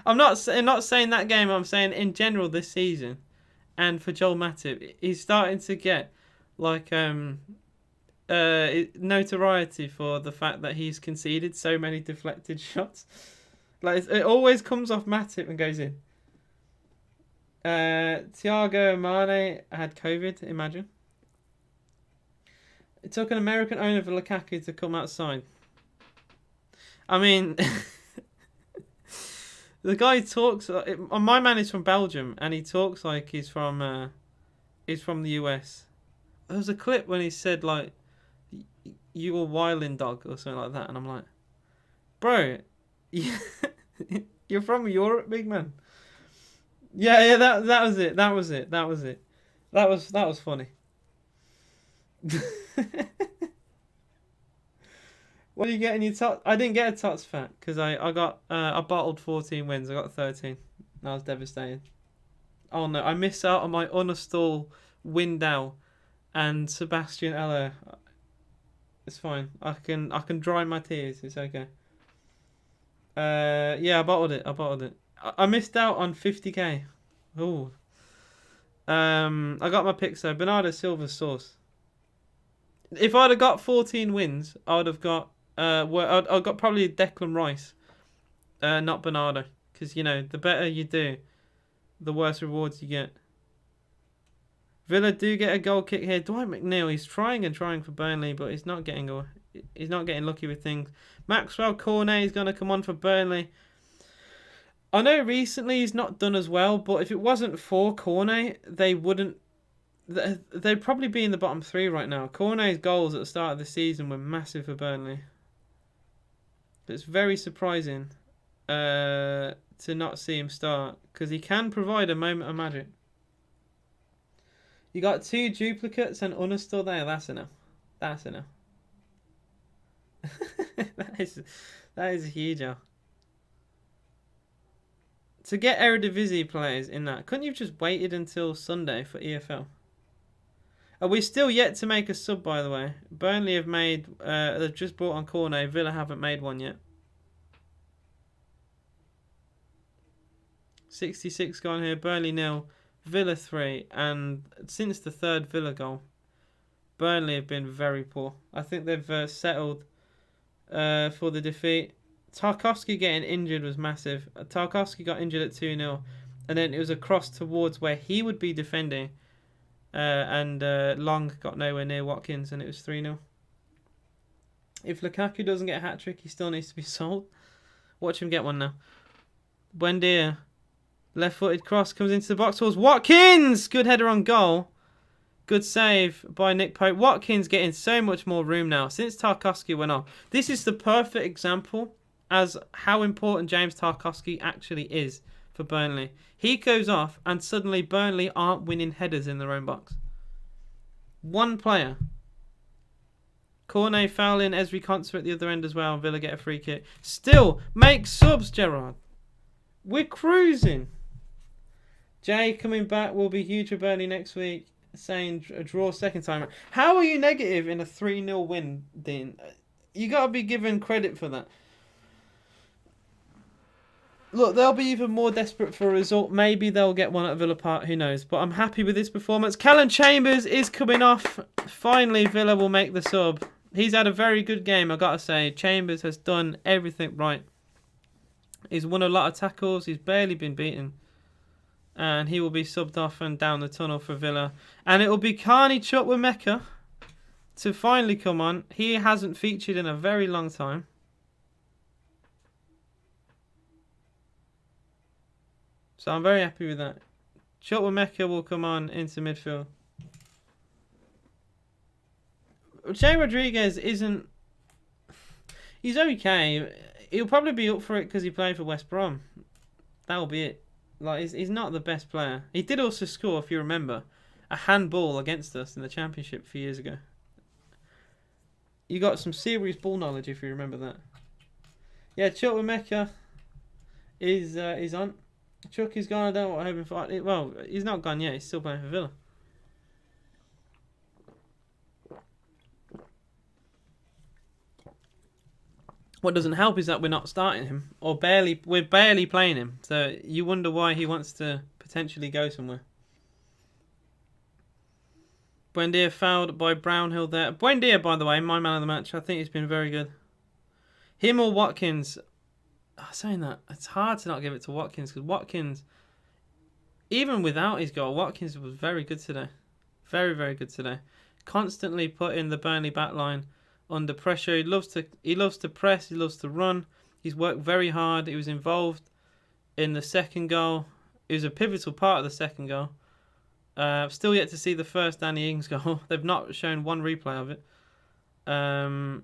[SPEAKER 1] I'm not saying that game. I'm saying in general this season, and for Joel Matip, he's starting to get like notoriety for the fact that he's conceded so many deflected shots. Like it always comes off Matip and goes in. Thiago Mane had COVID. Imagine. It took an American owner for Lukaku to come outside. I mean, the guy talks. My man is from Belgium, and he talks like he's from the US. There was a clip when he said like, "You a wilding dog" or something like that, and I'm like, "Bro, you're from Europe, big man." Yeah, that was it. That was funny. What do you get in your top? I didn't get a tots fat because I bottled 14 wins. I got 13. That was devastating. Oh no, I missed out on my Unastall, Window, and Sebastian Eller. It's fine. I can dry my tears. It's okay. Yeah, I bottled it. I missed out on 50k. Oh. I got my picks though. Bernardo Silva's sauce. If I'd have got 14 wins, I would have got I'd got probably Declan Rice, not Bernardo, because you know the better you do, the worse rewards you get. Villa do get a goal kick here. Dwight McNeil, he's trying for Burnley, but he's not getting lucky with things. Maxwell Cornet is going to come on for Burnley. I know recently he's not done as well, but if it wasn't for Cornet, they'd probably be in the bottom 3 right now. Cornet's goals at the start of the season were massive for Burnley. It's very surprising to not see him start, because he can provide a moment of magic. You got 2 duplicates and Unastall there. That's enough. that is a huge L. To get Eredivisie players in that, couldn't you have just waited until Sunday for EFL? Are we still yet to make a sub, by the way? Burnley have made, they've just brought on Cornet. Villa haven't made one yet. 66 gone here. Burnley 0, Villa 3. And since the 3rd Villa goal, Burnley have been very poor. I think they've settled for the defeat. Tarkowski getting injured was massive. Tarkowski got injured at 2-0. And then it was a cross towards where he would be defending. And Long got nowhere near Watkins, and it was 3-0. If Lukaku doesn't get a hat-trick, he still needs to be sold. Watch him get one now. Buendia. Left-footed cross comes into the box towards Watkins! Good header on goal. Good save by Nick Pope. Watkins getting so much more room now since Tarkowski went off. This is the perfect example as how important James Tarkowski actually is for Burnley. He goes off and suddenly Burnley aren't winning headers in their own box. One player. Cornet fouling Esri Konsa at the other end as well. Villa get a free kick. Still, make subs, Gerard. We're cruising. Jay coming back will be huge for Burnley next week. Saying a draw second time. How are you negative in a 3-0 win, Dean? You got to be given credit for that. Look, they'll be even more desperate for a result. Maybe they'll get one at Villa Park. Who knows? But I'm happy with this performance. Callum Chambers is coming off. Finally, Villa will make the sub. He's had a very good game, I got to say. Chambers has done everything right. He's won a lot of tackles. He's barely been beaten. And he will be subbed off and down the tunnel for Villa. And it will be Carney Chukwuemeka to finally come on. He hasn't featured in a very long time. So I'm very happy with that. Chukwuemeka will come on into midfield. Jay Rodriguez isn't... He's okay. He'll probably be up for it because he played for West Brom. That'll be it. Like, he's not the best player. He did also score, if you remember, a handball against us in the Championship a few years ago. You got some serious ball knowledge if you remember that. Yeah, Chukwuemeka is on. Chuck is gone. I don't know what I'm hoping for. Well, he's not gone yet. He's still playing for Villa. What doesn't help is that we're not starting him, or we're barely playing him. So you wonder why he wants to potentially go somewhere. Buendia fouled by Brownhill there. Buendia, by the way, my man of the match. I think he's been very good. Him or Watkins. Saying that, it's hard to not give it to Watkins, because Watkins, even without his goal, Watkins was very good today. Very, very good today. Constantly putting the Burnley backline under pressure. He loves to press. He loves to run. He's worked very hard. He was involved in the second goal. He was a pivotal part of the second goal. Still yet to see the first Danny Ings goal. They've not shown one replay of it. I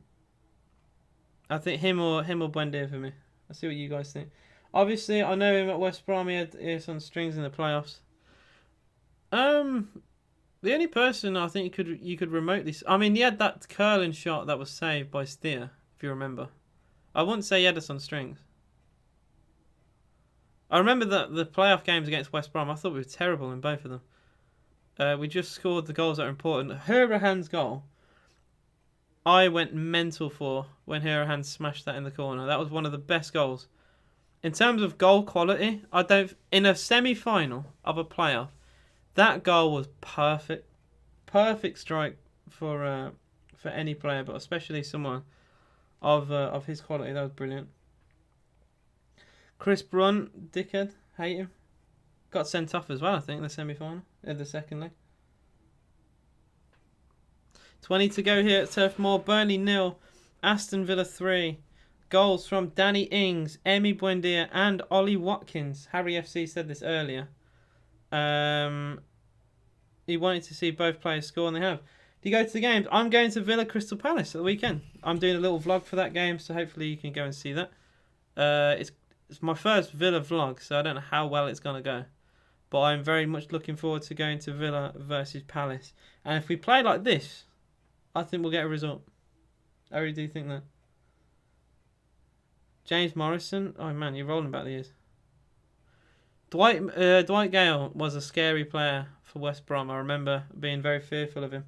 [SPEAKER 1] think him or Buendia for me. I'll see what you guys think. Obviously, I know him at West Brom. He had some strings in the playoffs. The only person I think you could remotely... I mean, he had that curling shot that was saved by Steer, if you remember. I wouldn't say he had us on strings. I remember that the playoff games against West Brom, I thought we were terrible in both of them. We just scored the goals that are important. Hurahan's goal, I went mental for when Hurahan smashed that in the corner. That was one of the best goals. In terms of goal quality, in a semi-final of a playoff, that goal was perfect. Perfect strike for any player, but especially someone of his quality. That was brilliant. Chris Brunt, dickhead, hate him. Got sent off as well, I think, in the semi-final, in the second leg. 20 to go here at Turf Moor. Burnley 0, Aston Villa 3. Goals from Danny Ings, Emi Buendia, and Ollie Watkins. Harry FC said this earlier. He wanted to see both players score, and they have. Do you go to the games? I'm going to Villa Crystal Palace at the weekend. I'm doing a little vlog for that game, so hopefully you can go and see that. It's my first Villa vlog, so I don't know how well it's going to go. But I'm very much looking forward to going to Villa versus Palace. And if we play like this, I think we'll get a result. I really do think that. James Morrison. Oh, man, you're rolling back the years. Dwight Gale was a scary player for West Brom. I remember being very fearful of him.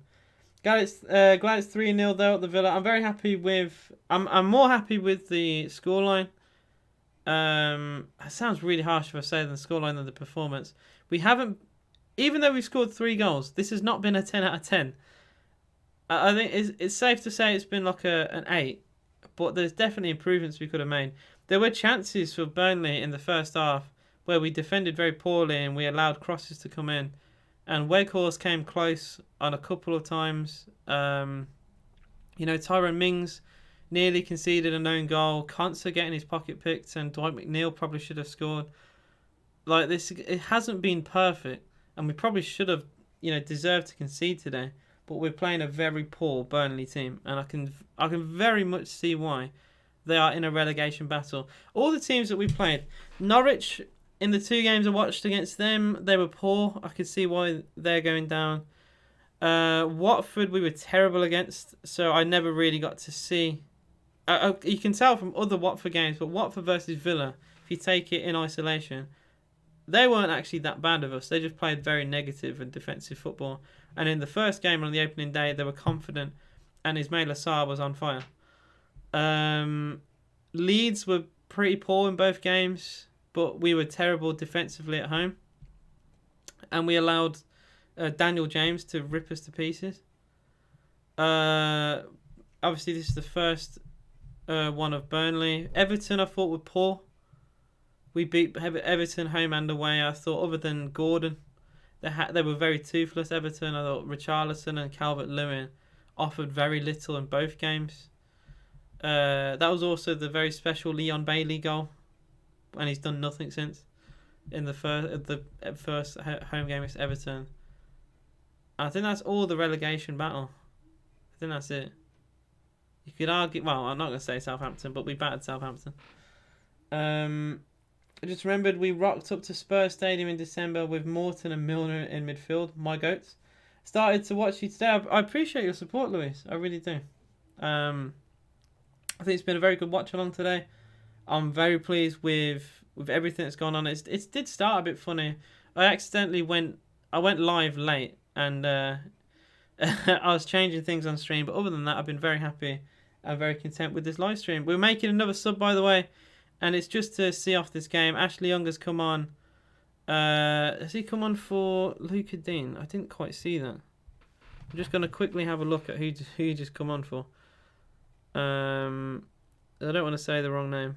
[SPEAKER 1] Glad it's 3-0 though at the Villa. I'm very happy with... I'm more happy with the scoreline. It sounds really harsh if I say the scoreline than the performance. We haven't... Even though we've scored 3 goals, this has not been a 10 out of 10. I think it's safe to say it's been like an 8. But there's definitely improvements we could have made. There were chances for Burnley in the first half where we defended very poorly and we allowed crosses to come in. And Weghorst came close on a couple of times. Tyrone Mings nearly conceded an own goal. Konsa getting his pocket picked, and Dwight McNeil probably should have scored. Like this, it hasn't been perfect, and we probably should have, deserved to concede today. But we're playing a very poor Burnley team, and I can very much see why they are in a relegation battle. All the teams that we played, Norwich. In the 2 games I watched against them, they were poor. I could see why they're going down. Watford, we were terrible against, so I never really got to see. You can tell from other Watford games, but Watford versus Villa, if you take it in isolation, they weren't actually that bad of us. They just played very negative and defensive football. And in the first game on the opening day, they were confident, and Ismail Assar was on fire. Leeds were pretty poor in both games, but we were terrible defensively at home. And we allowed Daniel James to rip us to pieces. Obviously, this is the first one of Burnley. Everton, I thought, were poor. We beat Everton home and away. I thought, other than Gordon, they were very toothless, Everton. I thought Richarlison and Calvert-Lewin offered very little in both games. That was also the very special Leon Bailey goal. And he's done nothing since in the first home game against Everton. I think that's all the relegation battle. I think that's it. You could argue... Well, I'm not going to say Southampton, but we battered Southampton. I just remembered we rocked up to Spurs Stadium in December with Morton and Milner in midfield. My goats. Started to watch you today. I appreciate your support, Luis. I really do. I think it's been a very good watch along today. I'm very pleased with everything that's gone on. It did start a bit funny. I accidentally went live late, and I was changing things on stream. But other than that, I've been very happy I'm very content with this live stream. We're making another sub, by the way, and it's just to see off this game. Ashley Young has come on. Has he come on for Luca Dean? I didn't quite see that. I'm just going to quickly have a look at who he just come on for. I don't want to say the wrong name.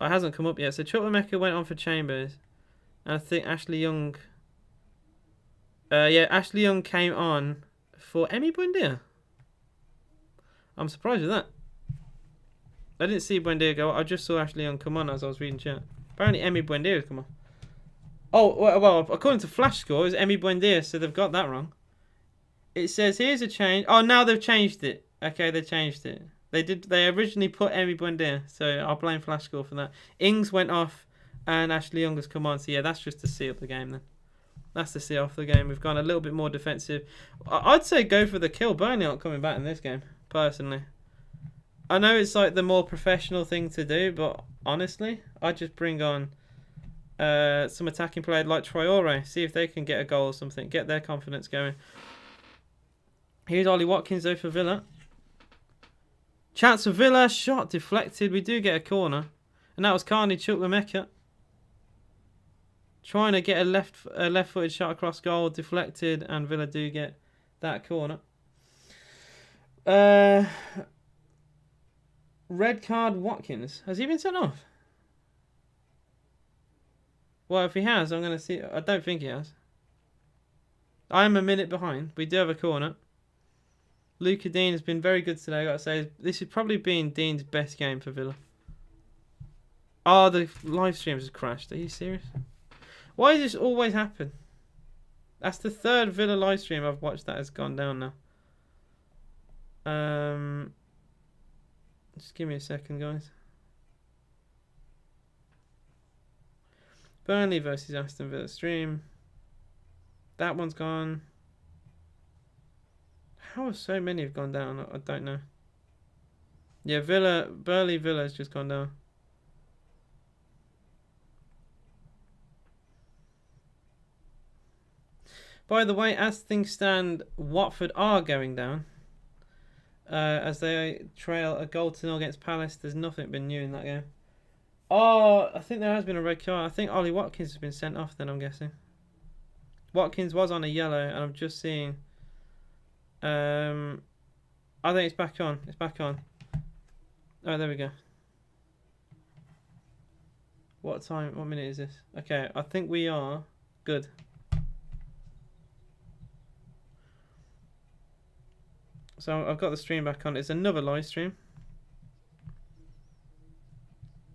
[SPEAKER 1] It hasn't come up yet. So Chukwuemeka went on for Chambers. And I think Ashley Young... yeah, Ashley Young came on for Emi Buendia. I'm surprised with that. I didn't see Buendia go. I just saw Ashley Young come on as I was reading chat. Apparently Emi Buendia has come on. Oh, well, according to Flash Score, it's Emi Buendia, so they've got that wrong. It says, here's a change. Oh, now they've changed it. Okay, they changed it. They originally put Emi Buendia, so I'll blame Flash Score for that. Ings went off, and Ashley Young has come on. So, yeah, that's just to see up the game then. That's to see off the game. We've gone a little bit more defensive. I'd say go for the kill. Burnley aren't coming back in this game, personally. I know it's like the more professional thing to do, but honestly, I'd just bring on some attacking players like Traore. See if they can get a goal or something. Get their confidence going. Here's Ollie Watkins though for Villa. Chance for Villa. Shot deflected. We do get a corner. And that was Carney Chukwuemeka. Trying to get a left-footed shot across goal. Deflected. And Villa do get that corner. Red card Watkins. Has he been sent off? Well, if he has, I'm going to see. I don't think he has. I am a minute behind. We do have a corner. Luca Dean has been very good today, I got to say. This has probably been Dean's best game for Villa. Oh, the live stream has crashed. Are you serious? Why does this always happen? That's the third Villa live stream I've watched that has gone down now. Just give me a second, guys. Burnley versus Aston Villa stream. That one's gone. How have so many have gone down? I don't know. Yeah, Burnley Villa has just gone down. By the way, as things stand, Watford are going down. As they trail a 0 against Palace. There's nothing been new in that game. Oh, I think there has been a red card. I think Ollie Watkins has been sent off then, I'm guessing. Watkins was on a yellow, and I'm just seeing... I think it's back on. It's back on. Oh, there we go. What time? What minute is this? Okay, I think we are good. So I've got the stream back on. It's another live stream.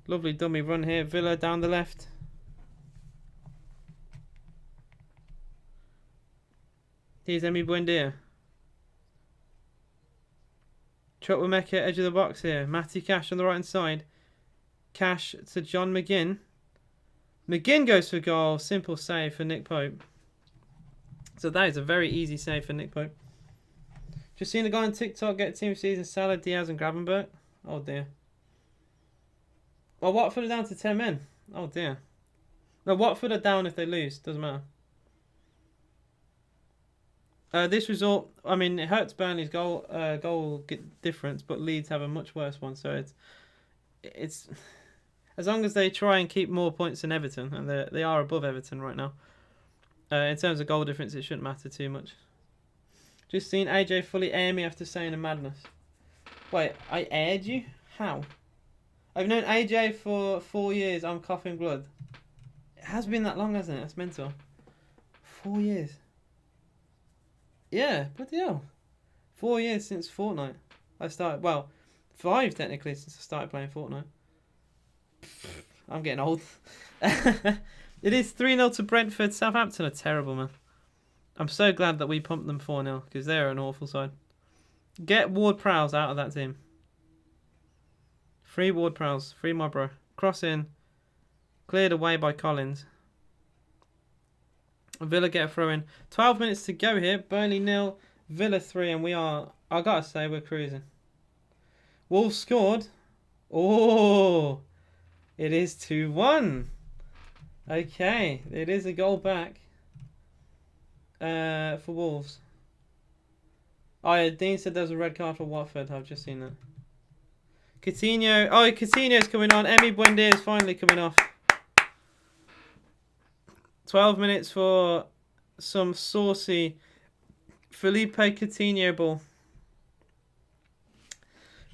[SPEAKER 1] Lovely dummy run here. Villa down the left. Here's Emi Buendia. Chukwuemeka, edge of the box here. Matty Cash on the right hand side. Cash to John McGinn. McGinn goes for goal. Simple save for Nick Pope. So that is a very easy save for Nick Pope. Just seen a guy on TikTok get team season Salah, Diaz and Gravenberch. Oh dear. Well, Watford are down to 10 men. Oh dear. No, Watford are down if they lose. Doesn't matter. This result, I mean, it hurts Burnley's goal difference, but Leeds have a much worse one. So it's as long as they try and keep more points than Everton, and they are above Everton right now. In terms of goal difference, it shouldn't matter too much. Just seen AJ fully air me after saying a madness. Wait, I aired you? How? I've known AJ for 4 years. I'm coughing blood. It has been that long, hasn't it? That's mental. 4 years. Yeah, bloody hell. 4 years since Fortnite. I started, well, 5 technically since I started playing Fortnite. I'm getting old. It is 3-0 to Brentford. Southampton are terrible, man. I'm so glad that we pumped them 4-0 because they're an awful side. Get Ward-Prowse out of that team. Free Ward-Prowse. Free my bro. Cross in. Cleared away by Collins. Villa get a throw in. 12 minutes to go here. Burnley 0. Villa 3. And we are, I gotta say, we're cruising. Wolves scored. Oh, it is 2-1. Okay, it is a goal back for Wolves. Oh, yeah, Dean said there's a red card for Watford. I've just seen that. Coutinho. Oh, Coutinho's coming on. Emi Buendia is finally coming off. 12 minutes for some saucy Felipe Coutinho ball.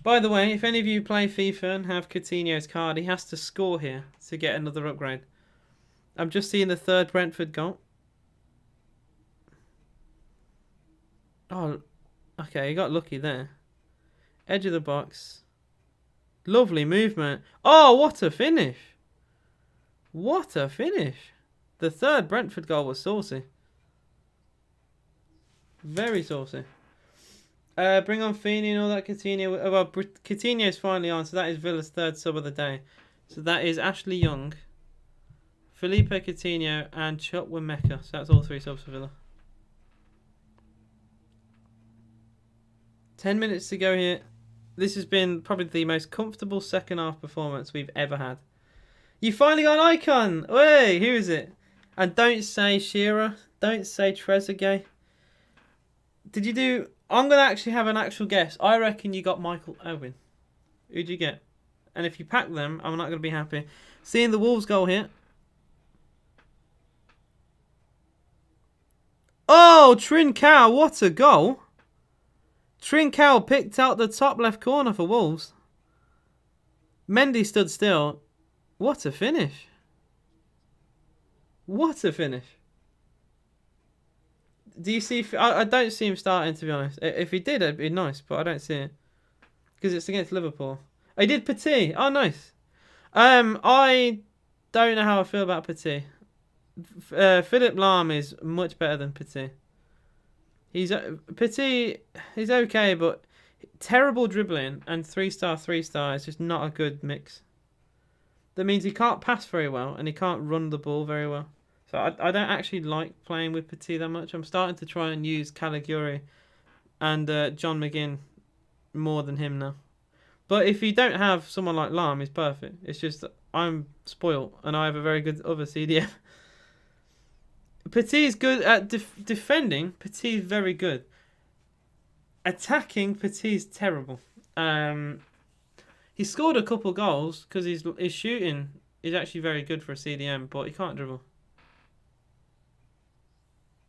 [SPEAKER 1] By the way, if any of you play FIFA and have Coutinho's card, he has to score here to get another upgrade. I'm just seeing the third Brentford goal. Oh, okay, he got lucky there. Edge of the box. Lovely movement. Oh, what a finish. What a finish. The third Brentford goal was saucy. Very saucy. Bring on Feeney and all that. Coutinho. Well, Coutinho's finally on, so that is Villa's third sub of the day. So that is Ashley Young, Felipe Coutinho, and Chukwuemeka. So that's all 3 subs for Villa. 10 minutes to go here. This has been probably the most comfortable second half performance we've ever had. You finally got an icon! Hey, who is it? And don't say Shearer. Don't say Trezeguet. Did you do... I'm going to actually have an actual guess. I reckon you got Michael Owen. Who'd you get? And if you pack them, I'm not going to be happy. Seeing the Wolves goal here. Oh, Trincao. What a goal. Trincao picked out the top left corner for Wolves. Mendy stood still. What a finish. What a finish. Do you see... I don't see him starting, to be honest. If he did, it'd be nice, but I don't see it. Because it's against Liverpool. I did Petit. Oh, nice. I don't know how I feel about Petit. Philip Lahm is much better than Petit. Petit is okay, but terrible dribbling and 3-star, 3-star is just not a good mix. That means he can't pass very well and he can't run the ball very well. So I don't actually like playing with Petit that much. I'm starting to try and use Caligiuri and John McGinn more than him now. But if you don't have someone like Lahm, he's perfect. It's just I'm spoiled and I have a very good other CDM. Petit's good at defending. Petit's very good. Attacking, Petit's terrible. He scored a couple goals because his shooting is actually very good for a CDM, but he can't dribble.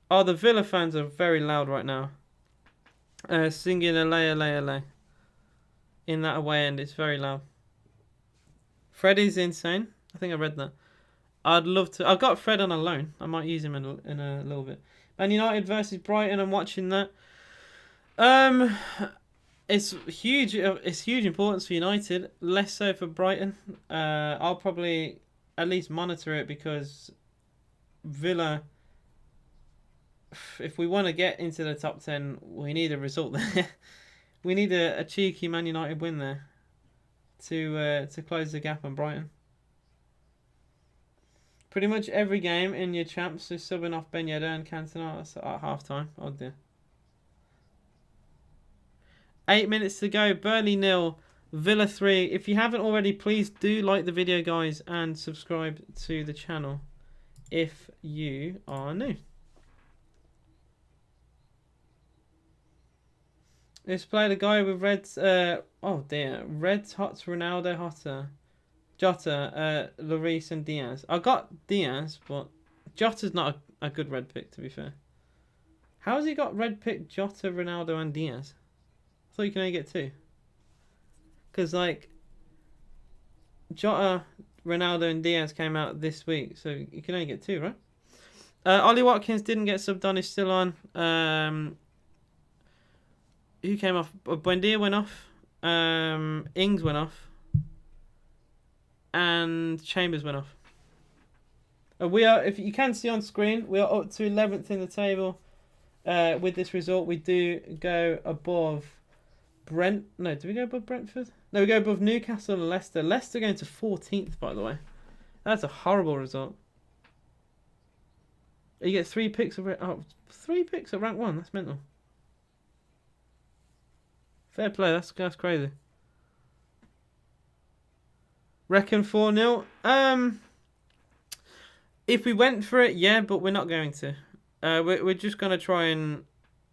[SPEAKER 1] Oh, the Villa fans are very loud right now. Singing "Alay, Alay, Alay" in that away end. It's very loud. Freddie's insane. I think I read that. I'd love to. I've got Fred on a loan. I might use him in a little bit. Man United versus Brighton. I'm watching that. It's huge. It's huge importance for United. Less so for Brighton. I'll probably at least monitor it because Villa. If we want to get into the top 10, we need a result there. We need a cheeky Man United win there to close the gap on Brighton. Pretty much every game in your champs is subbing off Ben Yedder and Cantona at half time. Oh dear. 8 minutes to go. Burnley 0, Villa 3. If you haven't already, please do like the video, guys, and subscribe to the channel if you are new. Let's play the guy with red. Oh dear, red hots Ronaldo Hotter. Jota, Lloris and Diaz. I got Diaz, but Jota's not a good red pick, to be fair. How has he got red pick Jota, Ronaldo and Diaz? I thought you can only get 2. Because, like, Jota, Ronaldo and Diaz came out this week, so you can only get 2, right? Ollie Watkins didn't get subbed on, he's still on. Who came off? Buendia went off. Ings went off. And Chambers went off. We are, if you can see on screen, we are up to 11th in the table. With this result, we do go above No, do we go above Brentford? No, we go above Newcastle and Leicester. Leicester going to 14th, by the way. That's a horrible result. You get 3 picks of 3 picks at rank 1. That's mental. Fair play. That's crazy. Reckon 4-0. If we went for it, yeah, but we're not going to. We're just going to try and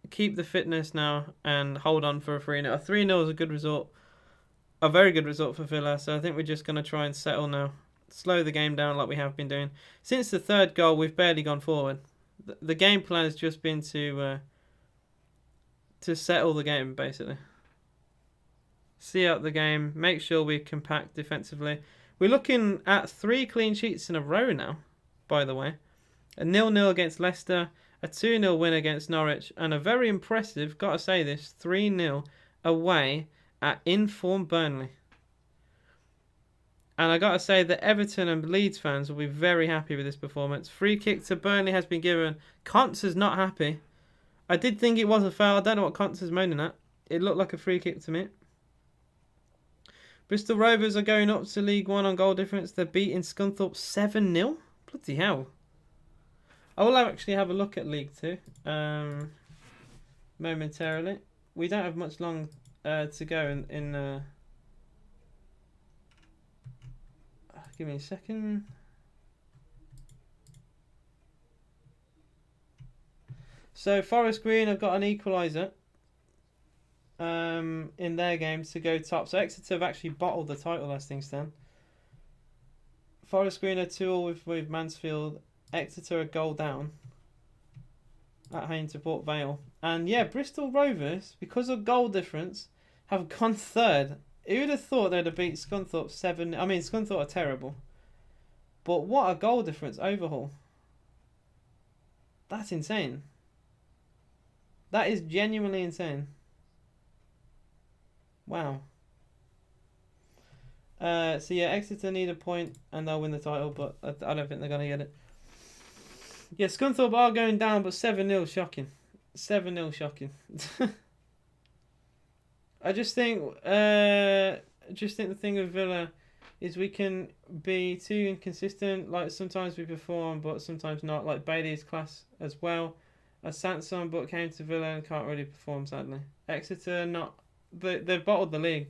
[SPEAKER 1] keep the fitness now and hold on for a 3-0. A 3-0 is a good result. A very good result for Villa. So I think we're just going to try and settle now. Slow the game down like we have been doing. Since the third goal, we've barely gone forward. The game plan has just been to settle the game, basically. See out the game. Make sure we're compact defensively. We're looking at 3 clean sheets in a row now, by the way. A 0-0 against Leicester, a 2-0 win against Norwich, and a very impressive, gotta say this, 3-0 away at in-form Burnley. And I gotta say that Everton and Leeds fans will be very happy with this performance. Free kick to Burnley has been given. Contz is not happy. I did think it was a foul. I don't know what Contz is moaning at. It looked like a free kick to me. Bristol Rovers are going up to League One on goal difference. They're beating Scunthorpe 7-0. Bloody hell. I will actually have a look at League 2 momentarily. We don't have much long to go in give me a second. So Forest Green have got an equaliser in their games to go top. So Exeter have actually bottled the title as things stand. Forest Green are 2-2 with Mansfield. Exeter a goal down at home to Port Vale. And yeah, Bristol Rovers, because of goal difference, have gone third. Who would have thought they'd have beat Scunthorpe 7? I mean, Scunthorpe are terrible. But what a goal difference overhaul. That's insane. That is genuinely insane. Wow. So yeah, Exeter need a point and they'll win the title, but I don't think they're going to get it. Yeah, Scunthorpe are going down, but 7-0 shocking. 7-0 shocking. I just think the thing with Villa is we can be too inconsistent. Like sometimes we perform, but sometimes not. Like Bailey's class as well. As Sanson, but came to Villa and can't really perform, sadly. Exeter not. They've bottled the league.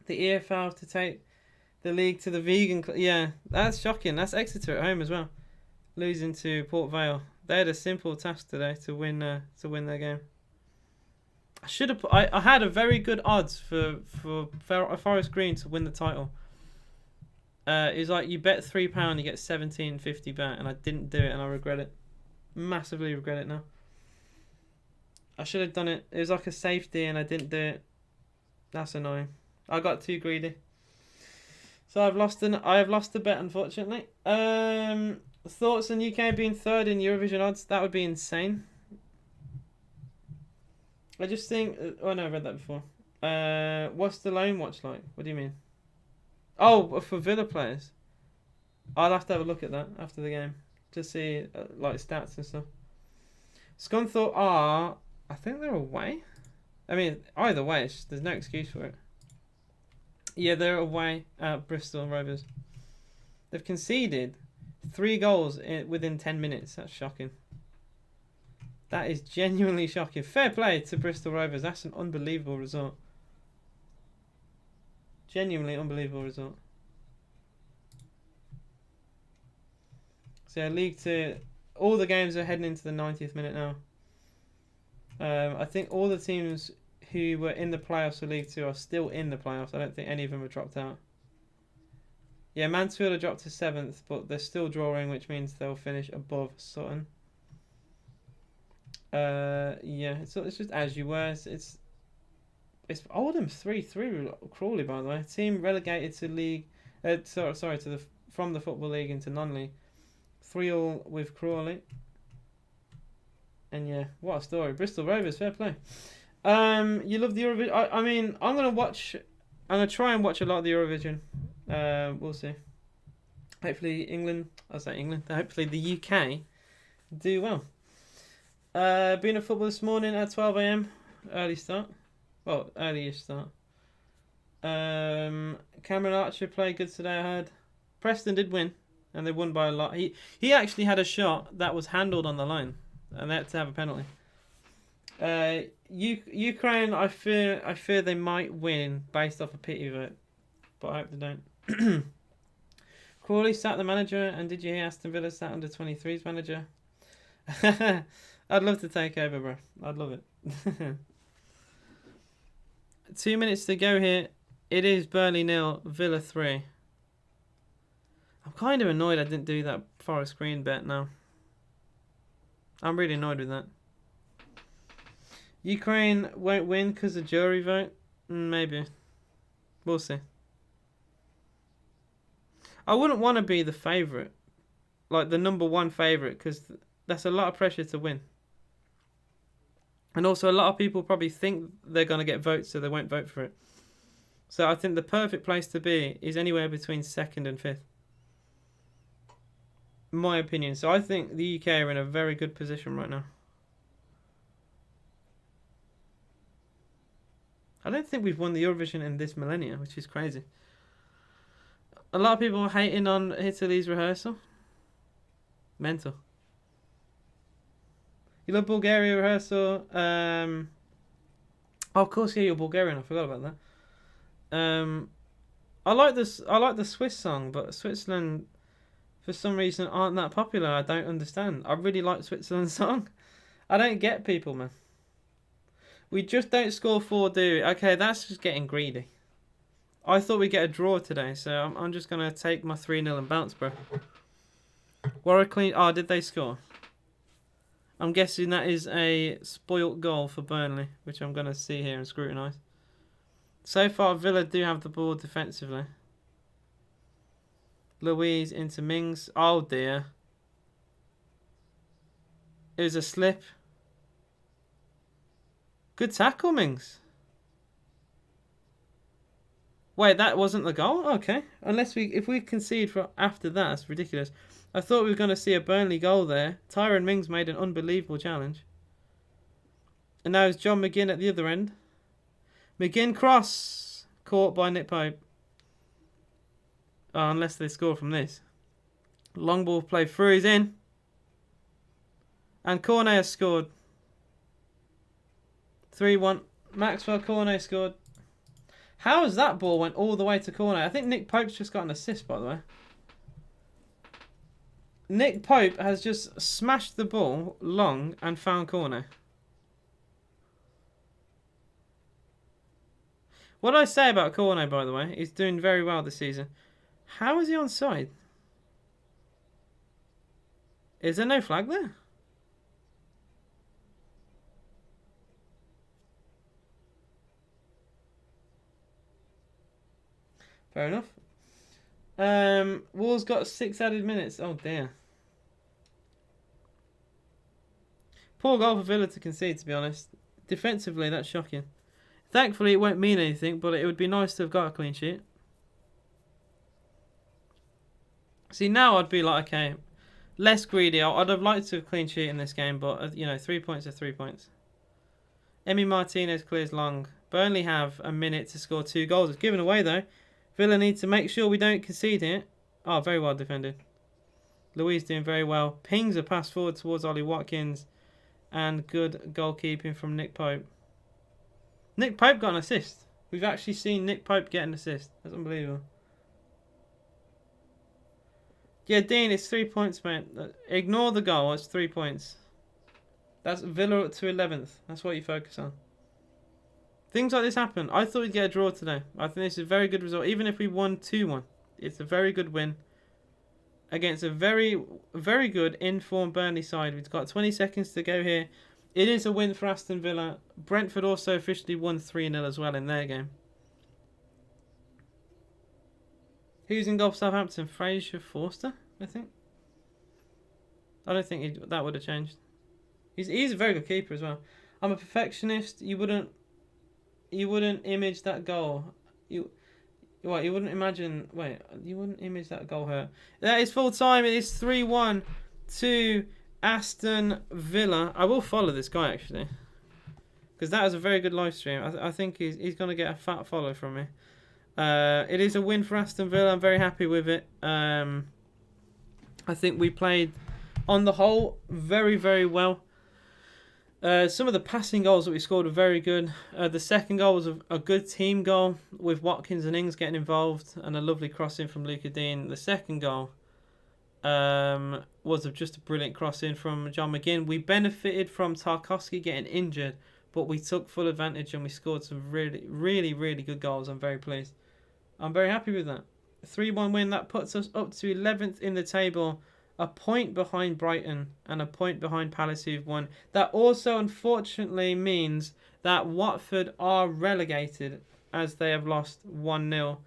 [SPEAKER 1] The EFL to take the league to the vegan. Yeah, that's shocking. That's Exeter at home as well, losing to Port Vale. They had a simple task today to win their game. I should have. I had a very good odds for Forest Green to win the title. It was like you bet £3, you get £17.50 back, and I didn't do it, and I regret it. Massively regret it now. I should have done it. It was like a safety, and I didn't do it. That's annoying. I got too greedy. So I have lost the bet, unfortunately. Thoughts on UK being third in Eurovision odds? That would be insane. I just think. Oh no, I read that before. What's the loan watch like? What do you mean? Oh, for Villa players. I'll have to have a look at that after the game to see like stats and stuff. Scunthorpe are. I think they're away. I mean, either way, there's no excuse for it. Yeah, they're away at Bristol Rovers. They've conceded 3 goals within 10 minutes. That's shocking. That is genuinely shocking. Fair play to Bristol Rovers. That's an unbelievable result. Genuinely unbelievable result. So League 2, all the games are heading into the 90th minute now. I think all the teams who were in the playoffs for League 2 are still in the playoffs. I don't think any of them have dropped out. Yeah, Mansfield have dropped to 7th, but they're still drawing, which means they'll finish above Sutton. Yeah, it's just as you were. It's Oldham 3-3 Crawley, by the way. Team relegated to league. From the Football League into non-league. 3-3 with Crawley. And yeah, what a story. Bristol Rovers, fair play. You love the Eurovision. I mean, I'm gonna try and watch a lot of the Eurovision. We'll see. Hopefully hopefully the UK do well. Been at football this morning at 12 AM. Early start. Well, early-ish start. Cameron Archer played good today, I heard. Preston did win, and they won by a lot. He actually had a shot that was handled on the line, and they had to have a penalty. Ukraine, I fear they might win based off a pity vote, but I hope they don't. Crawley sat the manager, and did you hear Aston Villa sat under 23's manager? I'd love to take over, bro. I'd love it. 2 minutes to go here. It is Burnley 0, Villa 3. I'm kind of annoyed I didn't do that Forest Green bet now. I'm really annoyed with that. Ukraine won't win because of jury vote? Maybe. We'll see. I wouldn't want to be the favourite. Like the #1 favourite, because that's a lot of pressure to win. And also a lot of people probably think they're going to get votes, so they won't vote for it. So I think the perfect place to be is anywhere between 2nd and 5th. In my opinion. So I think the UK are in a very good position right now. I don't think we've won the Eurovision in this millennia, which is crazy. A lot of people are hating on Italy's rehearsal. Mental. You love Bulgaria rehearsal? Oh, of course, yeah, you're Bulgarian. I forgot about that. I like this. I like the Swiss song, but Switzerland, for some reason, aren't that popular. I don't understand. I really like Switzerland's song. I don't get people, man. We just don't score 4, do we? Okay, that's just getting greedy. I thought we'd get a draw today, so I'm just going to take my 3-0 and bounce, bro. Warwick clean. Oh, did they score? I'm guessing that is a spoilt goal for Burnley, which I'm going to see here and scrutinise. So far, Villa do have the ball defensively. Louise into Mings. Oh, dear. It was a slip. Good tackle, Mings. Wait, that wasn't the goal? Okay. If we concede for after that, that's ridiculous. I thought we were going to see a Burnley goal there. Tyrone Mings made an unbelievable challenge. And now it's John McGinn at the other end. McGinn cross. Caught by Nick Pope. Oh, unless they score from this. Long ball play through. He's in. And Cornet has scored. 3-1. Maxwell Cornet scored. How has that ball went all the way to Cornet? I think Nick Pope's just got an assist, by the way. Nick Pope has just smashed the ball long and found Cornet. What I say about Cornet, by the way, he's doing very well this season. How is he onside? Is there no flag there? Fair enough. Wolves got 6 added minutes. Oh dear. Poor goal for Villa to concede, to be honest. Defensively, that's shocking. Thankfully, it won't mean anything, but it would be nice to have got a clean sheet. See, now I'd be like, okay, less greedy. I'd have liked to have clean sheet in this game, but, you know, 3 points are 3 points. Emi Martinez clears long. Burnley have a minute to score 2 goals. It's given away, though. Villa need to make sure we don't concede here. Oh, very well defended. Louise doing very well. Pings a pass forward towards Ollie Watkins. And good goalkeeping from Nick Pope. Nick Pope got an assist. We've actually seen Nick Pope get an assist. That's unbelievable. Yeah, Dean, it's 3 points, mate. Ignore the goal. It's 3 points. That's Villa up to 11th. That's what you focus on. Things like this happen. I thought we'd get a draw today. I think this is a very good result. Even if we won 2-1, it's a very good win against a very, very good informed Burnley side. We've got 20 seconds to go here. It is a win for Aston Villa. Brentford also officially won 3-0 as well in their game. Who's in goal for Southampton? Fraser Forster, I think. I don't think that would have changed. He's a very good keeper as well. I'm a perfectionist. You wouldn't image that goal. You wouldn't imagine. Wait, you wouldn't image that goal hurt. That is full time. It is 3-1 to Aston Villa. I will follow this guy actually, because that was a very good live stream. I think he's going to get a fat follow from me. It is a win for Aston Villa. I'm very happy with it. I think we played, on the whole, very, very well. Some of the passing goals that we scored were very good. The second goal was a good team goal with Watkins and Ings getting involved and a lovely crossing from Luca Dean. The second goal was just a brilliant cross in from John McGinn. We benefited from Tarkowski getting injured, but we took full advantage and we scored some really, really, really good goals. I'm very pleased. I'm very happy with that. 3-1 win. That puts us up to 11th in the table, a point behind Brighton and a point behind Palace, who've won. That also, unfortunately, means that Watford are relegated as they have lost 1-0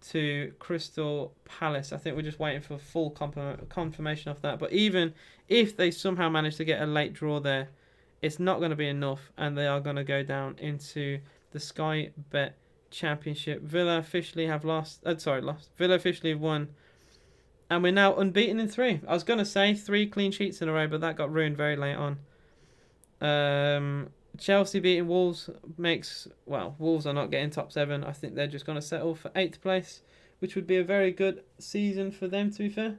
[SPEAKER 1] to Crystal Palace. I think we're just waiting for full confirmation of that. But even if they somehow manage to get a late draw there, it's not going to be enough, and they are going to go down into the Sky Bet Championship. Villa officially have lost. Villa officially have won, and we're now unbeaten in 3. I was going to say 3 clean sheets in a row, but that got ruined very late on. Chelsea beating Wolves makes... Well, Wolves are not getting top 7. I think they're just going to settle for 8th place, which would be a very good season for them, to be fair.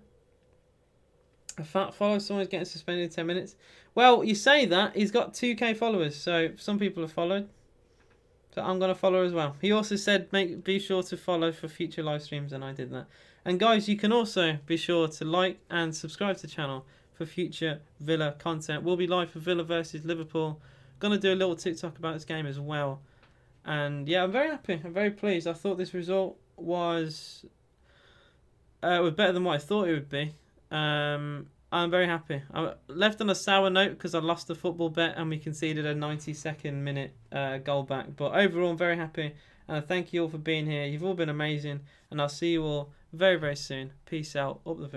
[SPEAKER 1] A fat follow, someone's getting suspended in 10 minutes. Well, you say that. He's got 2k followers, so some people have followed. So I'm going to follow as well. He also said be sure to follow for future live streams, and I did that. And guys, you can also be sure to like and subscribe to the channel for future Villa content. We'll be live for Villa versus Liverpool. Gonna do a little TikTok about this game as well. And yeah, I'm very happy. I'm very pleased. I thought this result was better than what I thought it would be. I'm very happy. I left on a sour note because I lost the football bet and we conceded a 92nd minute goal back. But overall, I'm very happy. And thank you all for being here. You've all been amazing. And I'll see you all very, very soon. Peace out. Up the Villa.